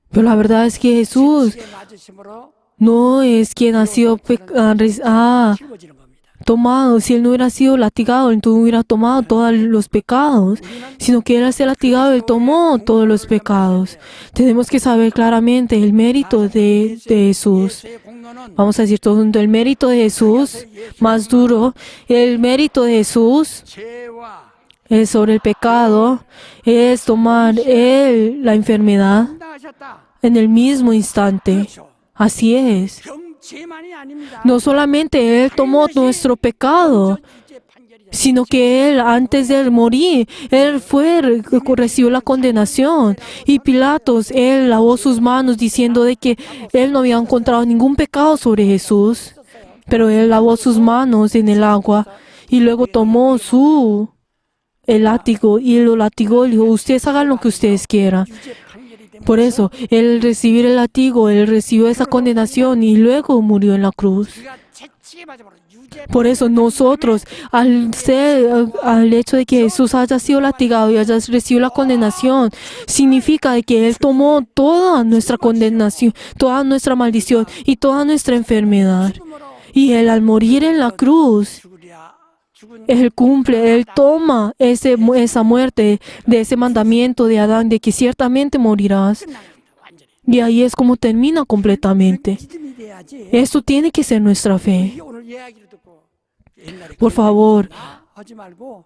B: pero la verdad es que Jesús no es quien ha sido tomado. Si Él no hubiera sido latigado, Él no hubiera tomado todos los pecados, sino que Él al ser latigado, Él tomó todos los pecados. Tenemos que saber claramente el mérito de Jesús. Vamos a decir todo junto, el mérito de Jesús, más duro, el mérito de Jesús es sobre el pecado, es tomar Él la enfermedad en el mismo instante. Así es. No solamente Él tomó nuestro pecado, sino que Él, antes de morir, Él recibió la condenación. Y Pilatos, Él lavó sus manos diciendo de que Él no había encontrado ningún pecado sobre Jesús. Pero Él lavó sus manos en el agua y luego tomó el látigo y lo latigó y dijo, ustedes hagan lo que ustedes quieran. Por eso, Él recibir el látigo, Él recibió esa condenación y luego murió en la cruz. Por eso nosotros, al hecho de que Jesús haya sido latigado y haya recibido la condenación, significa de que Él tomó toda nuestra condenación, toda nuestra maldición y toda nuestra enfermedad. Y Él al morir en la cruz, Él toma esa muerte de ese mandamiento de Adán, de que ciertamente morirás. Y ahí es como termina completamente. Esto tiene que ser nuestra fe. Por favor,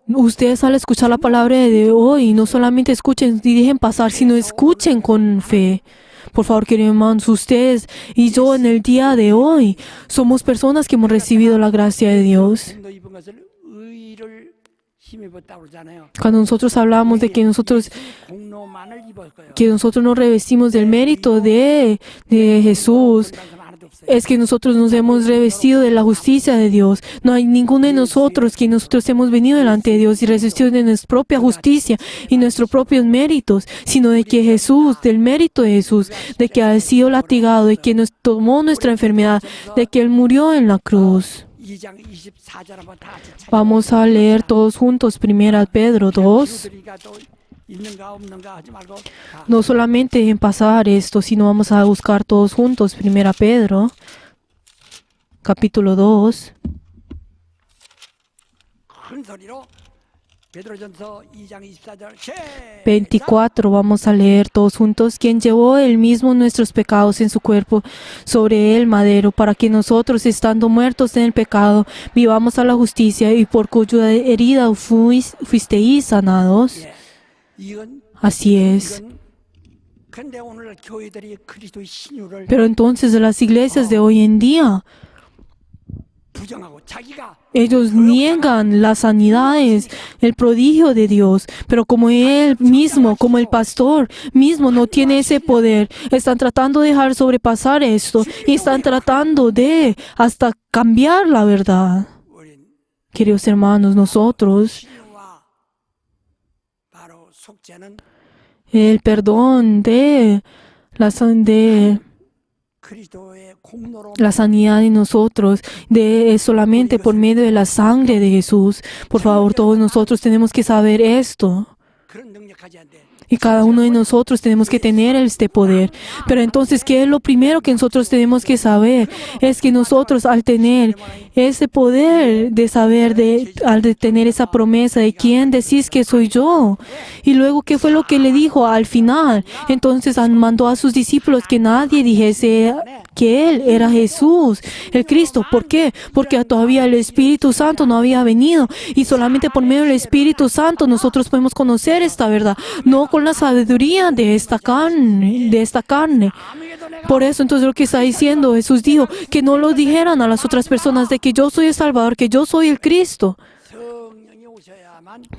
B: ustedes al escuchar la palabra de hoy, no solamente escuchen y dejen pasar, sino escuchen con fe. Por favor, queridos hermanos, ustedes y yo en el día de hoy somos personas que hemos recibido la gracia de Dios. Cuando nosotros hablamos de que nosotros nos revestimos del mérito de Jesús, es que nosotros nos hemos revestido de la justicia de Dios. No hay ninguno de nosotros que nosotros hemos venido delante de Dios y resistido de nuestra propia justicia y nuestros propios méritos, sino de que Jesús, del mérito de Jesús, de que ha sido latigado, de que nos tomó nuestra enfermedad, de que Él murió en la cruz. Vamos a leer todos juntos 1 Pedro 2. No solamente dejen pasar esto, sino vamos a buscar todos juntos 1 Pedro, capítulo 2. 24, vamos a leer todos juntos. Quien llevó Él mismo nuestros pecados en su cuerpo sobre el madero, para que nosotros, estando muertos en el pecado, vivamos a la justicia, y por cuya herida fuisteis sanados. Así es. Pero entonces las iglesias de hoy en día, ellos niegan las sanidades, el prodigio de Dios, pero como Él mismo, como el pastor mismo no tiene ese poder, están tratando de dejar sobrepasar esto y están tratando de hasta cambiar la verdad. Queridos hermanos, nosotros, el perdón de la sanidad de nosotros es solamente por medio de la sangre de Jesús. Por favor, todos nosotros tenemos que saber esto. Y cada uno de nosotros tenemos que tener este poder. Pero entonces, ¿qué es lo primero que nosotros tenemos que saber? Es que nosotros, al tener ese poder de saber, al de tener esa promesa de quién decís que soy yo. Y luego, ¿qué fue lo que le dijo al final? Entonces, mandó a sus discípulos que nadie dijese que Él era Jesús, el Cristo. ¿Por qué? Porque todavía el Espíritu Santo no había venido. Y solamente por medio del Espíritu Santo nosotros podemos conocer esta verdad. No con la sabiduría de esta carne. Por eso, entonces, lo que está diciendo Jesús dijo, que no lo dijeran a las otras personas de que yo soy el Salvador, que yo soy el Cristo.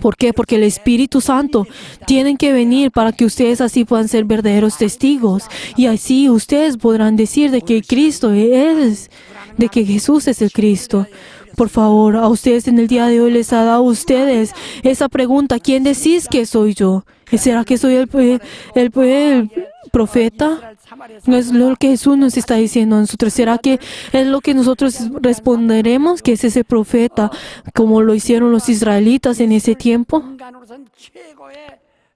B: ¿Por qué? Porque el Espíritu Santo tiene que venir para que ustedes así puedan ser verdaderos testigos. Y así ustedes podrán decir de que Cristo es, de que Jesús es el Cristo. Por favor, a ustedes en el día de hoy les ha dado a ustedes esa pregunta: ¿quién decís que soy yo? ¿Será que soy el profeta? No es lo que Jesús nos está diciendo a nosotros. ¿Será que es lo que nosotros responderemos, que es ese profeta, como lo hicieron los israelitas en ese tiempo?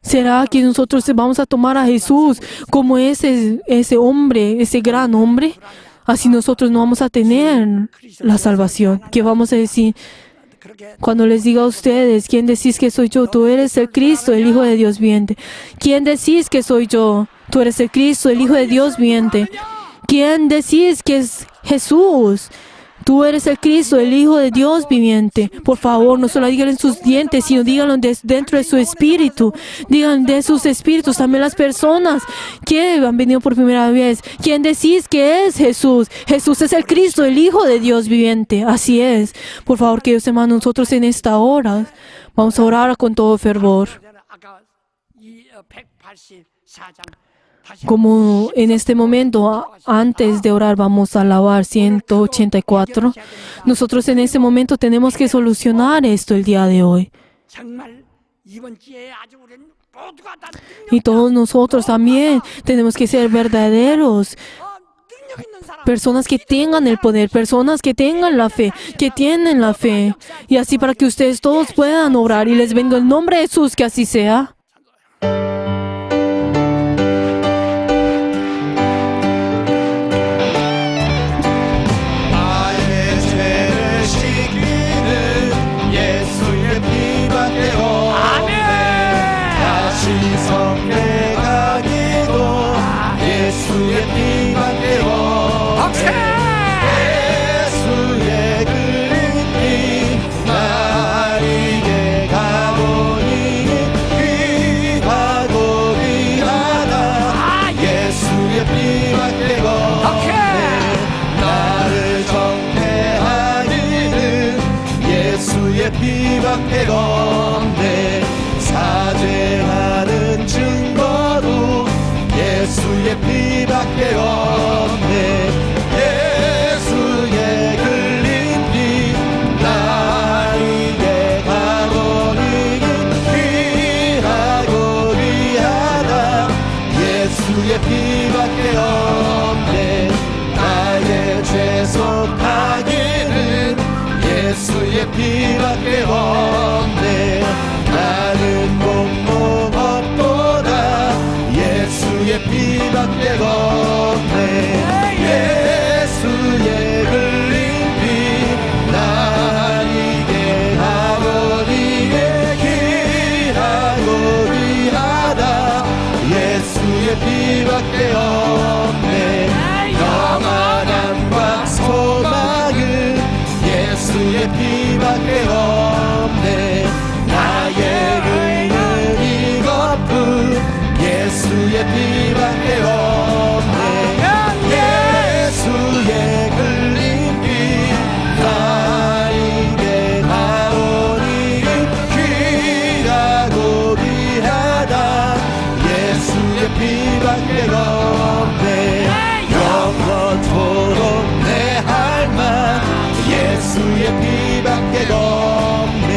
B: ¿Será que nosotros vamos a tomar a Jesús como ese hombre, ese gran hombre? Así nosotros no vamos a tener la salvación. ¿Qué vamos a decir? Cuando les diga a ustedes, ¿quién decís que soy yo? Tú eres el Cristo, el Hijo de Dios viviente. ¿Quién decís que soy yo? Tú eres el Cristo, el Hijo de Dios viviente. ¿Quién decís que es Jesús? Tú eres el Cristo, el Hijo de Dios viviente. Por favor, no solo díganlo en sus dientes, sino díganlo dentro de su espíritu. Digan de sus espíritus también las personas que han venido por primera vez. ¿Quién decís que es Jesús? Jesús es el Cristo, el Hijo de Dios viviente. Así es. Por favor, queridos hermanos, nosotros en esta hora vamos a orar con todo fervor. Como en este momento, antes de orar, vamos a alabar 184. Nosotros en este momento tenemos que solucionar esto el día de hoy. Y todos nosotros también tenemos que ser verdaderos. Personas que tengan el poder, personas que tengan la fe, que tienen la fe. Y así para que ustedes todos puedan orar. Y les bendiga el nombre de Jesús, que así sea.
A: 피밖에 없네. 사죄하는 증거도 예수의 피밖에 없네. 예수의 흘린 피 나에게 가버리니 귀하고 귀하다. 예수의 피밖에 없네. 나의 죄 속하기는 예수의 피밖에 없네. 나는 공로 없도다. 예수의 피밖에 없네. 예수의 흘린 피 나에게 가버리게 귀하고 귀하다. 예수의 피밖에 없네. 영원함과 소망은 예수의 피밖에 없네. 나의 의는 이것뿐 예수의 피밖에 없네. 예수의 흘린 피 나에게 나오니 귀하고 귀하다. 예수의 피밖에 없네. 영원토록 내 할망 예수의 피밖에 없네.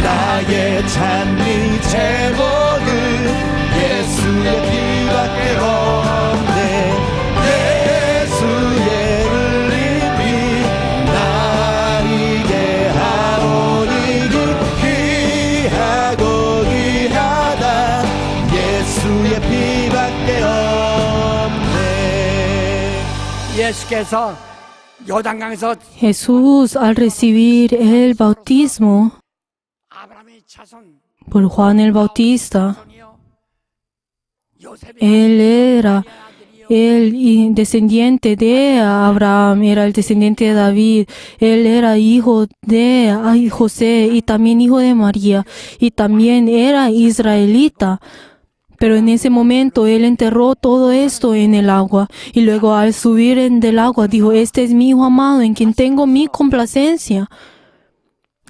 A: 나의 찬미 제목은 예수의 피밖에 없네. 예수의 흘린 피 나에게 하오니 귀하고 귀하다.
C: 예수께서 요단강에서
B: Jesús, al recibir el bautismo
C: 아브라함의 자손
B: por Juan el Bautista,
C: 자손이요 요셉의
B: él era
C: 아들이요
B: el descendiente de Abraham, era el descendiente de David, él era hijo de José y también hijo de María y también era israelita. Pero en ese momento él enterró todo esto en el agua y luego al subir del agua dijo, este es mi hijo amado en quien tengo mi complacencia.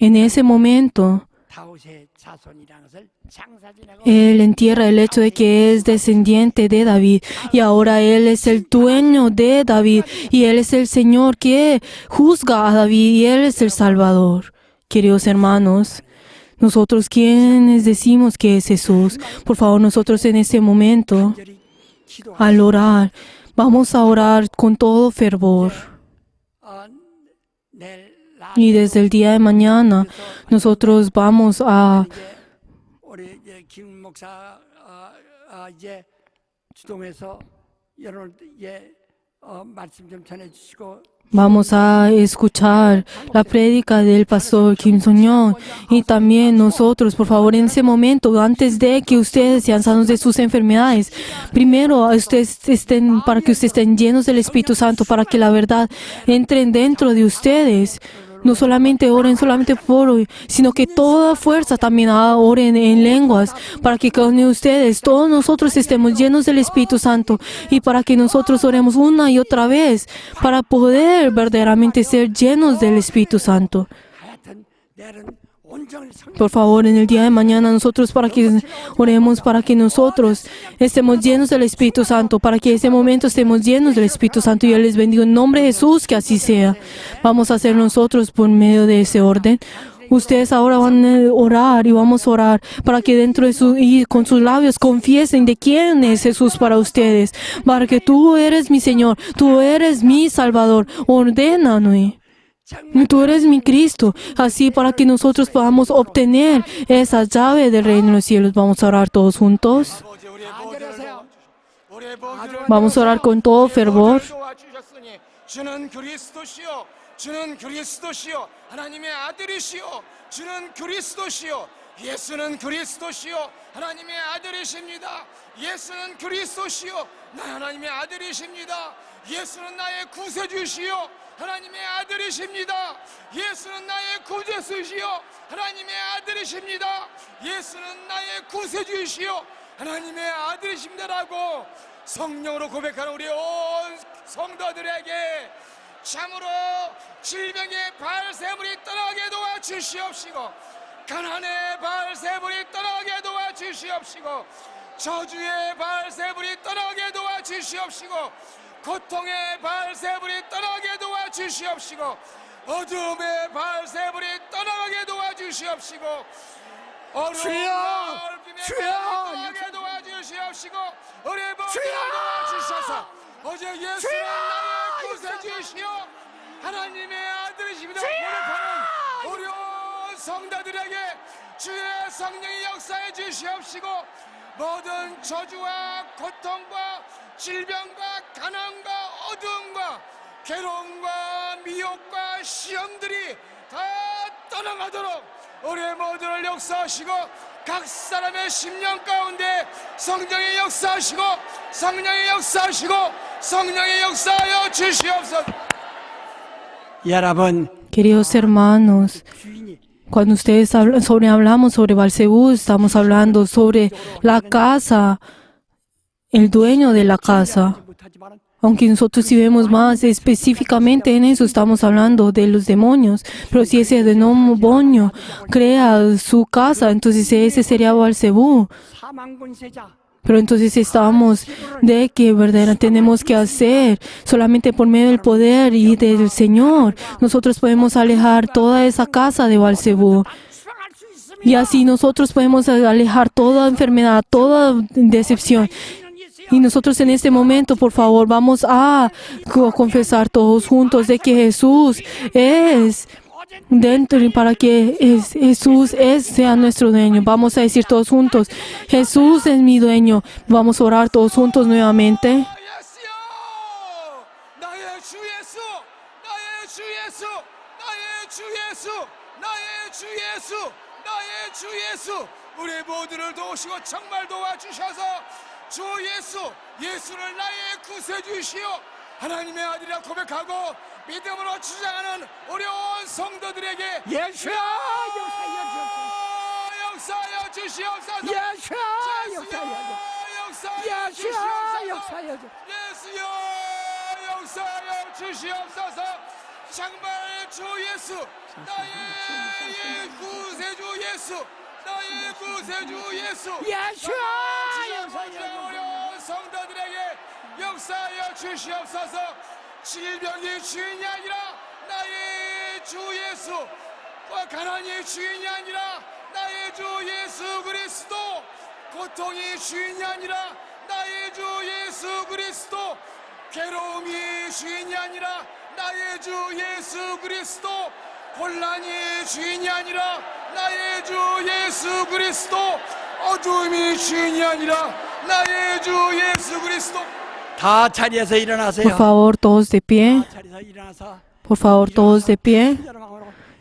B: En ese momento
C: 다윗의 자손이라는 것을 장사지내고
B: él entierra el hecho de que es descendiente de David y ahora él es el dueño de David y él es el Señor que juzga a David y él es el Salvador. Queridos hermanos, nosotros quienes decimos que es Jesús, por favor nosotros en este momento,
C: 간절히 기도하고
B: al orar, vamos a orar con todo fervor.
C: 내일
B: Y desde el día de mañana nosotros vamos a
C: 우리 이제 김 목사 이제 주동해서 여러분 말씀 좀 전해주시고
B: Vamos a escuchar la prédica del pastor Kim Sung-yeon y también nosotros, por favor, en ese momento, antes de que ustedes sean sanos de sus enfermedades, primero para que ustedes estén llenos del Espíritu Santo, para que la verdad entre dentro de ustedes. No solamente oren solamente por hoy, sino que toda fuerza también oren en lenguas, para que cada uno de ustedes, todos nosotros estemos llenos del Espíritu Santo y para que nosotros oremos una y otra vez, para poder verdaderamente ser llenos del Espíritu Santo.
C: 하여튼 내일은 온전히 성령
B: Por favor, en el día de mañana nosotros oremos para que nosotros estemos llenos del Espíritu Santo, para que ese momento estemos llenos del Espíritu Santo. Y yo les bendigo en nombre de Jesús, que así sea. Vamos a hacer nosotros por medio de ese orden. Ustedes ahora van a orar y vamos a orar para que dentro de y con sus labios confiesen de quién es Jesús para ustedes, para que tú eres mi Señor, tú eres mi Salvador. Ordénanos. Tú eres mi Cristo, así para que nosotros podamos obtener esa llave del reino de los cielos. Vamos a orar todos juntos. Vamos a orar con todo fervor.
A: 주는 그리스도시요, 주는 그리스도시요, 하나님의 아들이시요, 주는 그리스도시요, 예수는 그리스도시요, 하나님의 아들이십니다. 예수는 그리스도시요, 나 하나님의 아들이십니다. 예수는 나의 구세주시요, 하나님의 아들이십니다. 예수는 나의 구제수시요, 하나님의 아들이십니다. 예수는 나의 구세주시요, 하나님의 아들이십니다라고 성령으로 고백하는 우리 온 성도들에게 참으로 질병의 발세물이 떠나게 도와주시옵시고, 가난의 발세물이 떠나게 도와주시옵시고, 저주의 발세물이 떠나게 도와주시옵시고, 고통의 발세물이 떠나게 도와주시옵시고, 어둠의 발세물이 떠나게 도와주시옵시고, 어려운
C: 주여!
A: 떠나게 도와주시옵시고, 어려운 도와주셔서 어제 예수는 나의 구세주시오, 하나님의 아들이십니다 고백하는 어려운 성도들에게 주의 성령이 역사해 주시옵시고, 모든 저주와 고통과 질병과 가난과 어두움과 괴로움과 미혹과 시험들이 다 떠나가도록 우리의 모두를 역사하시고, 각 사람의 심령 가운데 성령이 역사하시고, 성령이 역사하시고, 성령이 역사하여 주시옵소서.
C: 여러분
B: Queridos hermanos,
C: 주인이
B: cuando ustedes hablamos sobre Belcebú, estamos hablando sobre la casa, el dueño de la casa.
C: 못하지만
B: Aunque nosotros si vemos más específicamente en eso, estamos hablando de los demonios. Pero si ese demonio crea su casa, entonces ese sería Belcebú.
C: 사망권세자
B: Pero entonces estamos de que verdaderamente tenemos que hacer solamente por medio del poder y del Señor. Nosotros podemos alejar toda esa casa de Belcebú.
C: 수행할 수 있습니다.
B: Y así nosotros podemos alejar toda enfermedad, toda decepción. Y nosotros en este momento, por favor, vamos a confesar todos juntos de que Jesús es dentro y para que Jesús sea nuestro dueño. Vamos a decir todos juntos, Jesús es mi dueño. Vamos a orar todos juntos nuevamente.
A: 예수여, 나의 예수 우리 모두를 도우시고 정말 도와주셔서 주 예수를 나의 구세주시오 하나님의 아들이라 고백하고 믿음으로 주장하는 우리 온 성도들에게
C: 예수야
A: 역사하여 주시옵소서.
C: 예수야
A: 역사하여 주시옵소서.
C: 역사여
A: 예수여 역사하여 주시옵소서. 정말 주 예수 나의 구세주 예수 나의 구세주 예수 어려운 성도들에게 역사하여 주시옵소서. 질병이 주인이 아니라 나의 주 예수 가난이 주인이 아니라 나의 주 예수 그리스도 고통이 주인이 아니라 나의 주 예수 그리스도 괴로움이 주인이 아니라 나의 주 예수 그리스도 혼란이 주인이 아니라 나의 주 예수 그리스도 어두움이 주인이 아니라 나의 주 예수 그리스도
C: 다 자리에서
B: Por
C: 일어나세요.
B: favor, todos de pie.
C: 자리에서 일어나서
B: Por favor, todos de pie.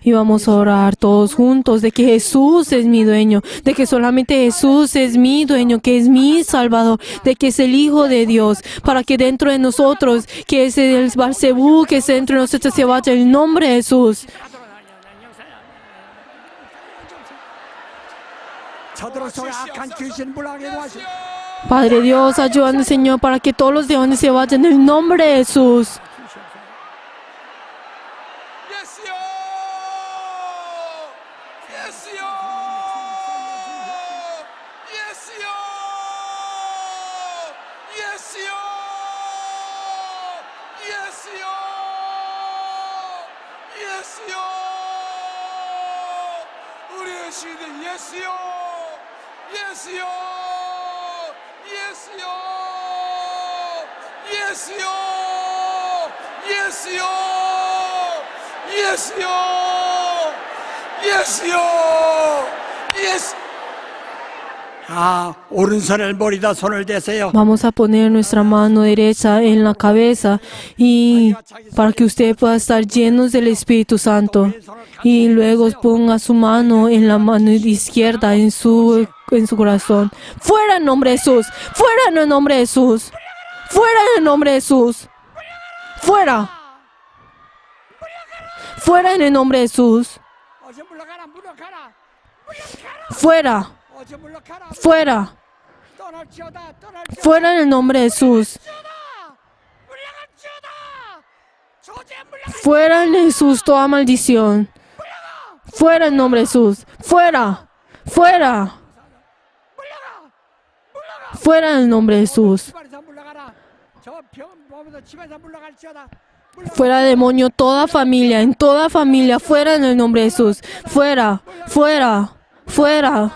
B: Y vamos a orar todos juntos de que Jesús es mi dueño, de que solamente Jesús es mi dueño, que es mi Salvador, de que es el Hijo de Dios, para que dentro de nosotros, que es el Balcebú, que es dentro de nosotros se vaya el nombre de Jesús.
C: 저들을 속에 악한 귀신 물하게 도와주시오.
B: Padre Dios, ayúdanos, Señor, para que todos los demonios se vayan en el nombre de Jesús.
A: 예수여 예수여 예수여 예수여 예수여 예수여 우리의 시대 예수여 예수여 예수여 예수여 예수여 예수여 예수여 예수
C: 오른손을 머리다 손을 대세요.
B: Vamos a poner nuestra mano derecha en la cabeza y para que usted pueda estar llenos del Espíritu Santo. Y luego ponga su mano en la mano izquierda en su corazón. Fuera en nombre de Jesús. Fuera en el nombre de Jesús. Fuera en el nombre de Jesús. Fuera. Fuera en el nombre de Jesús.
C: 어서 물러가라 물러가라
B: Fuera.
C: 어서 물러가라
B: Fuera.
C: 떠날지어다
B: Fuera en el nombre de Jesús.
C: 물러갈지어다 조제 물러가
B: Fuera en Jesús toda maldición. Fuera en nombre de Jesús. Fuera. Fuera. Fuera en el nombre de Jesús.
C: 집안에서 물러가라 저병 몸에서 집에서 물러갈지어다
B: Fuera demonio, toda familia, en toda familia, fuera en el nombre de Jesús. Fuera, fuera, fuera.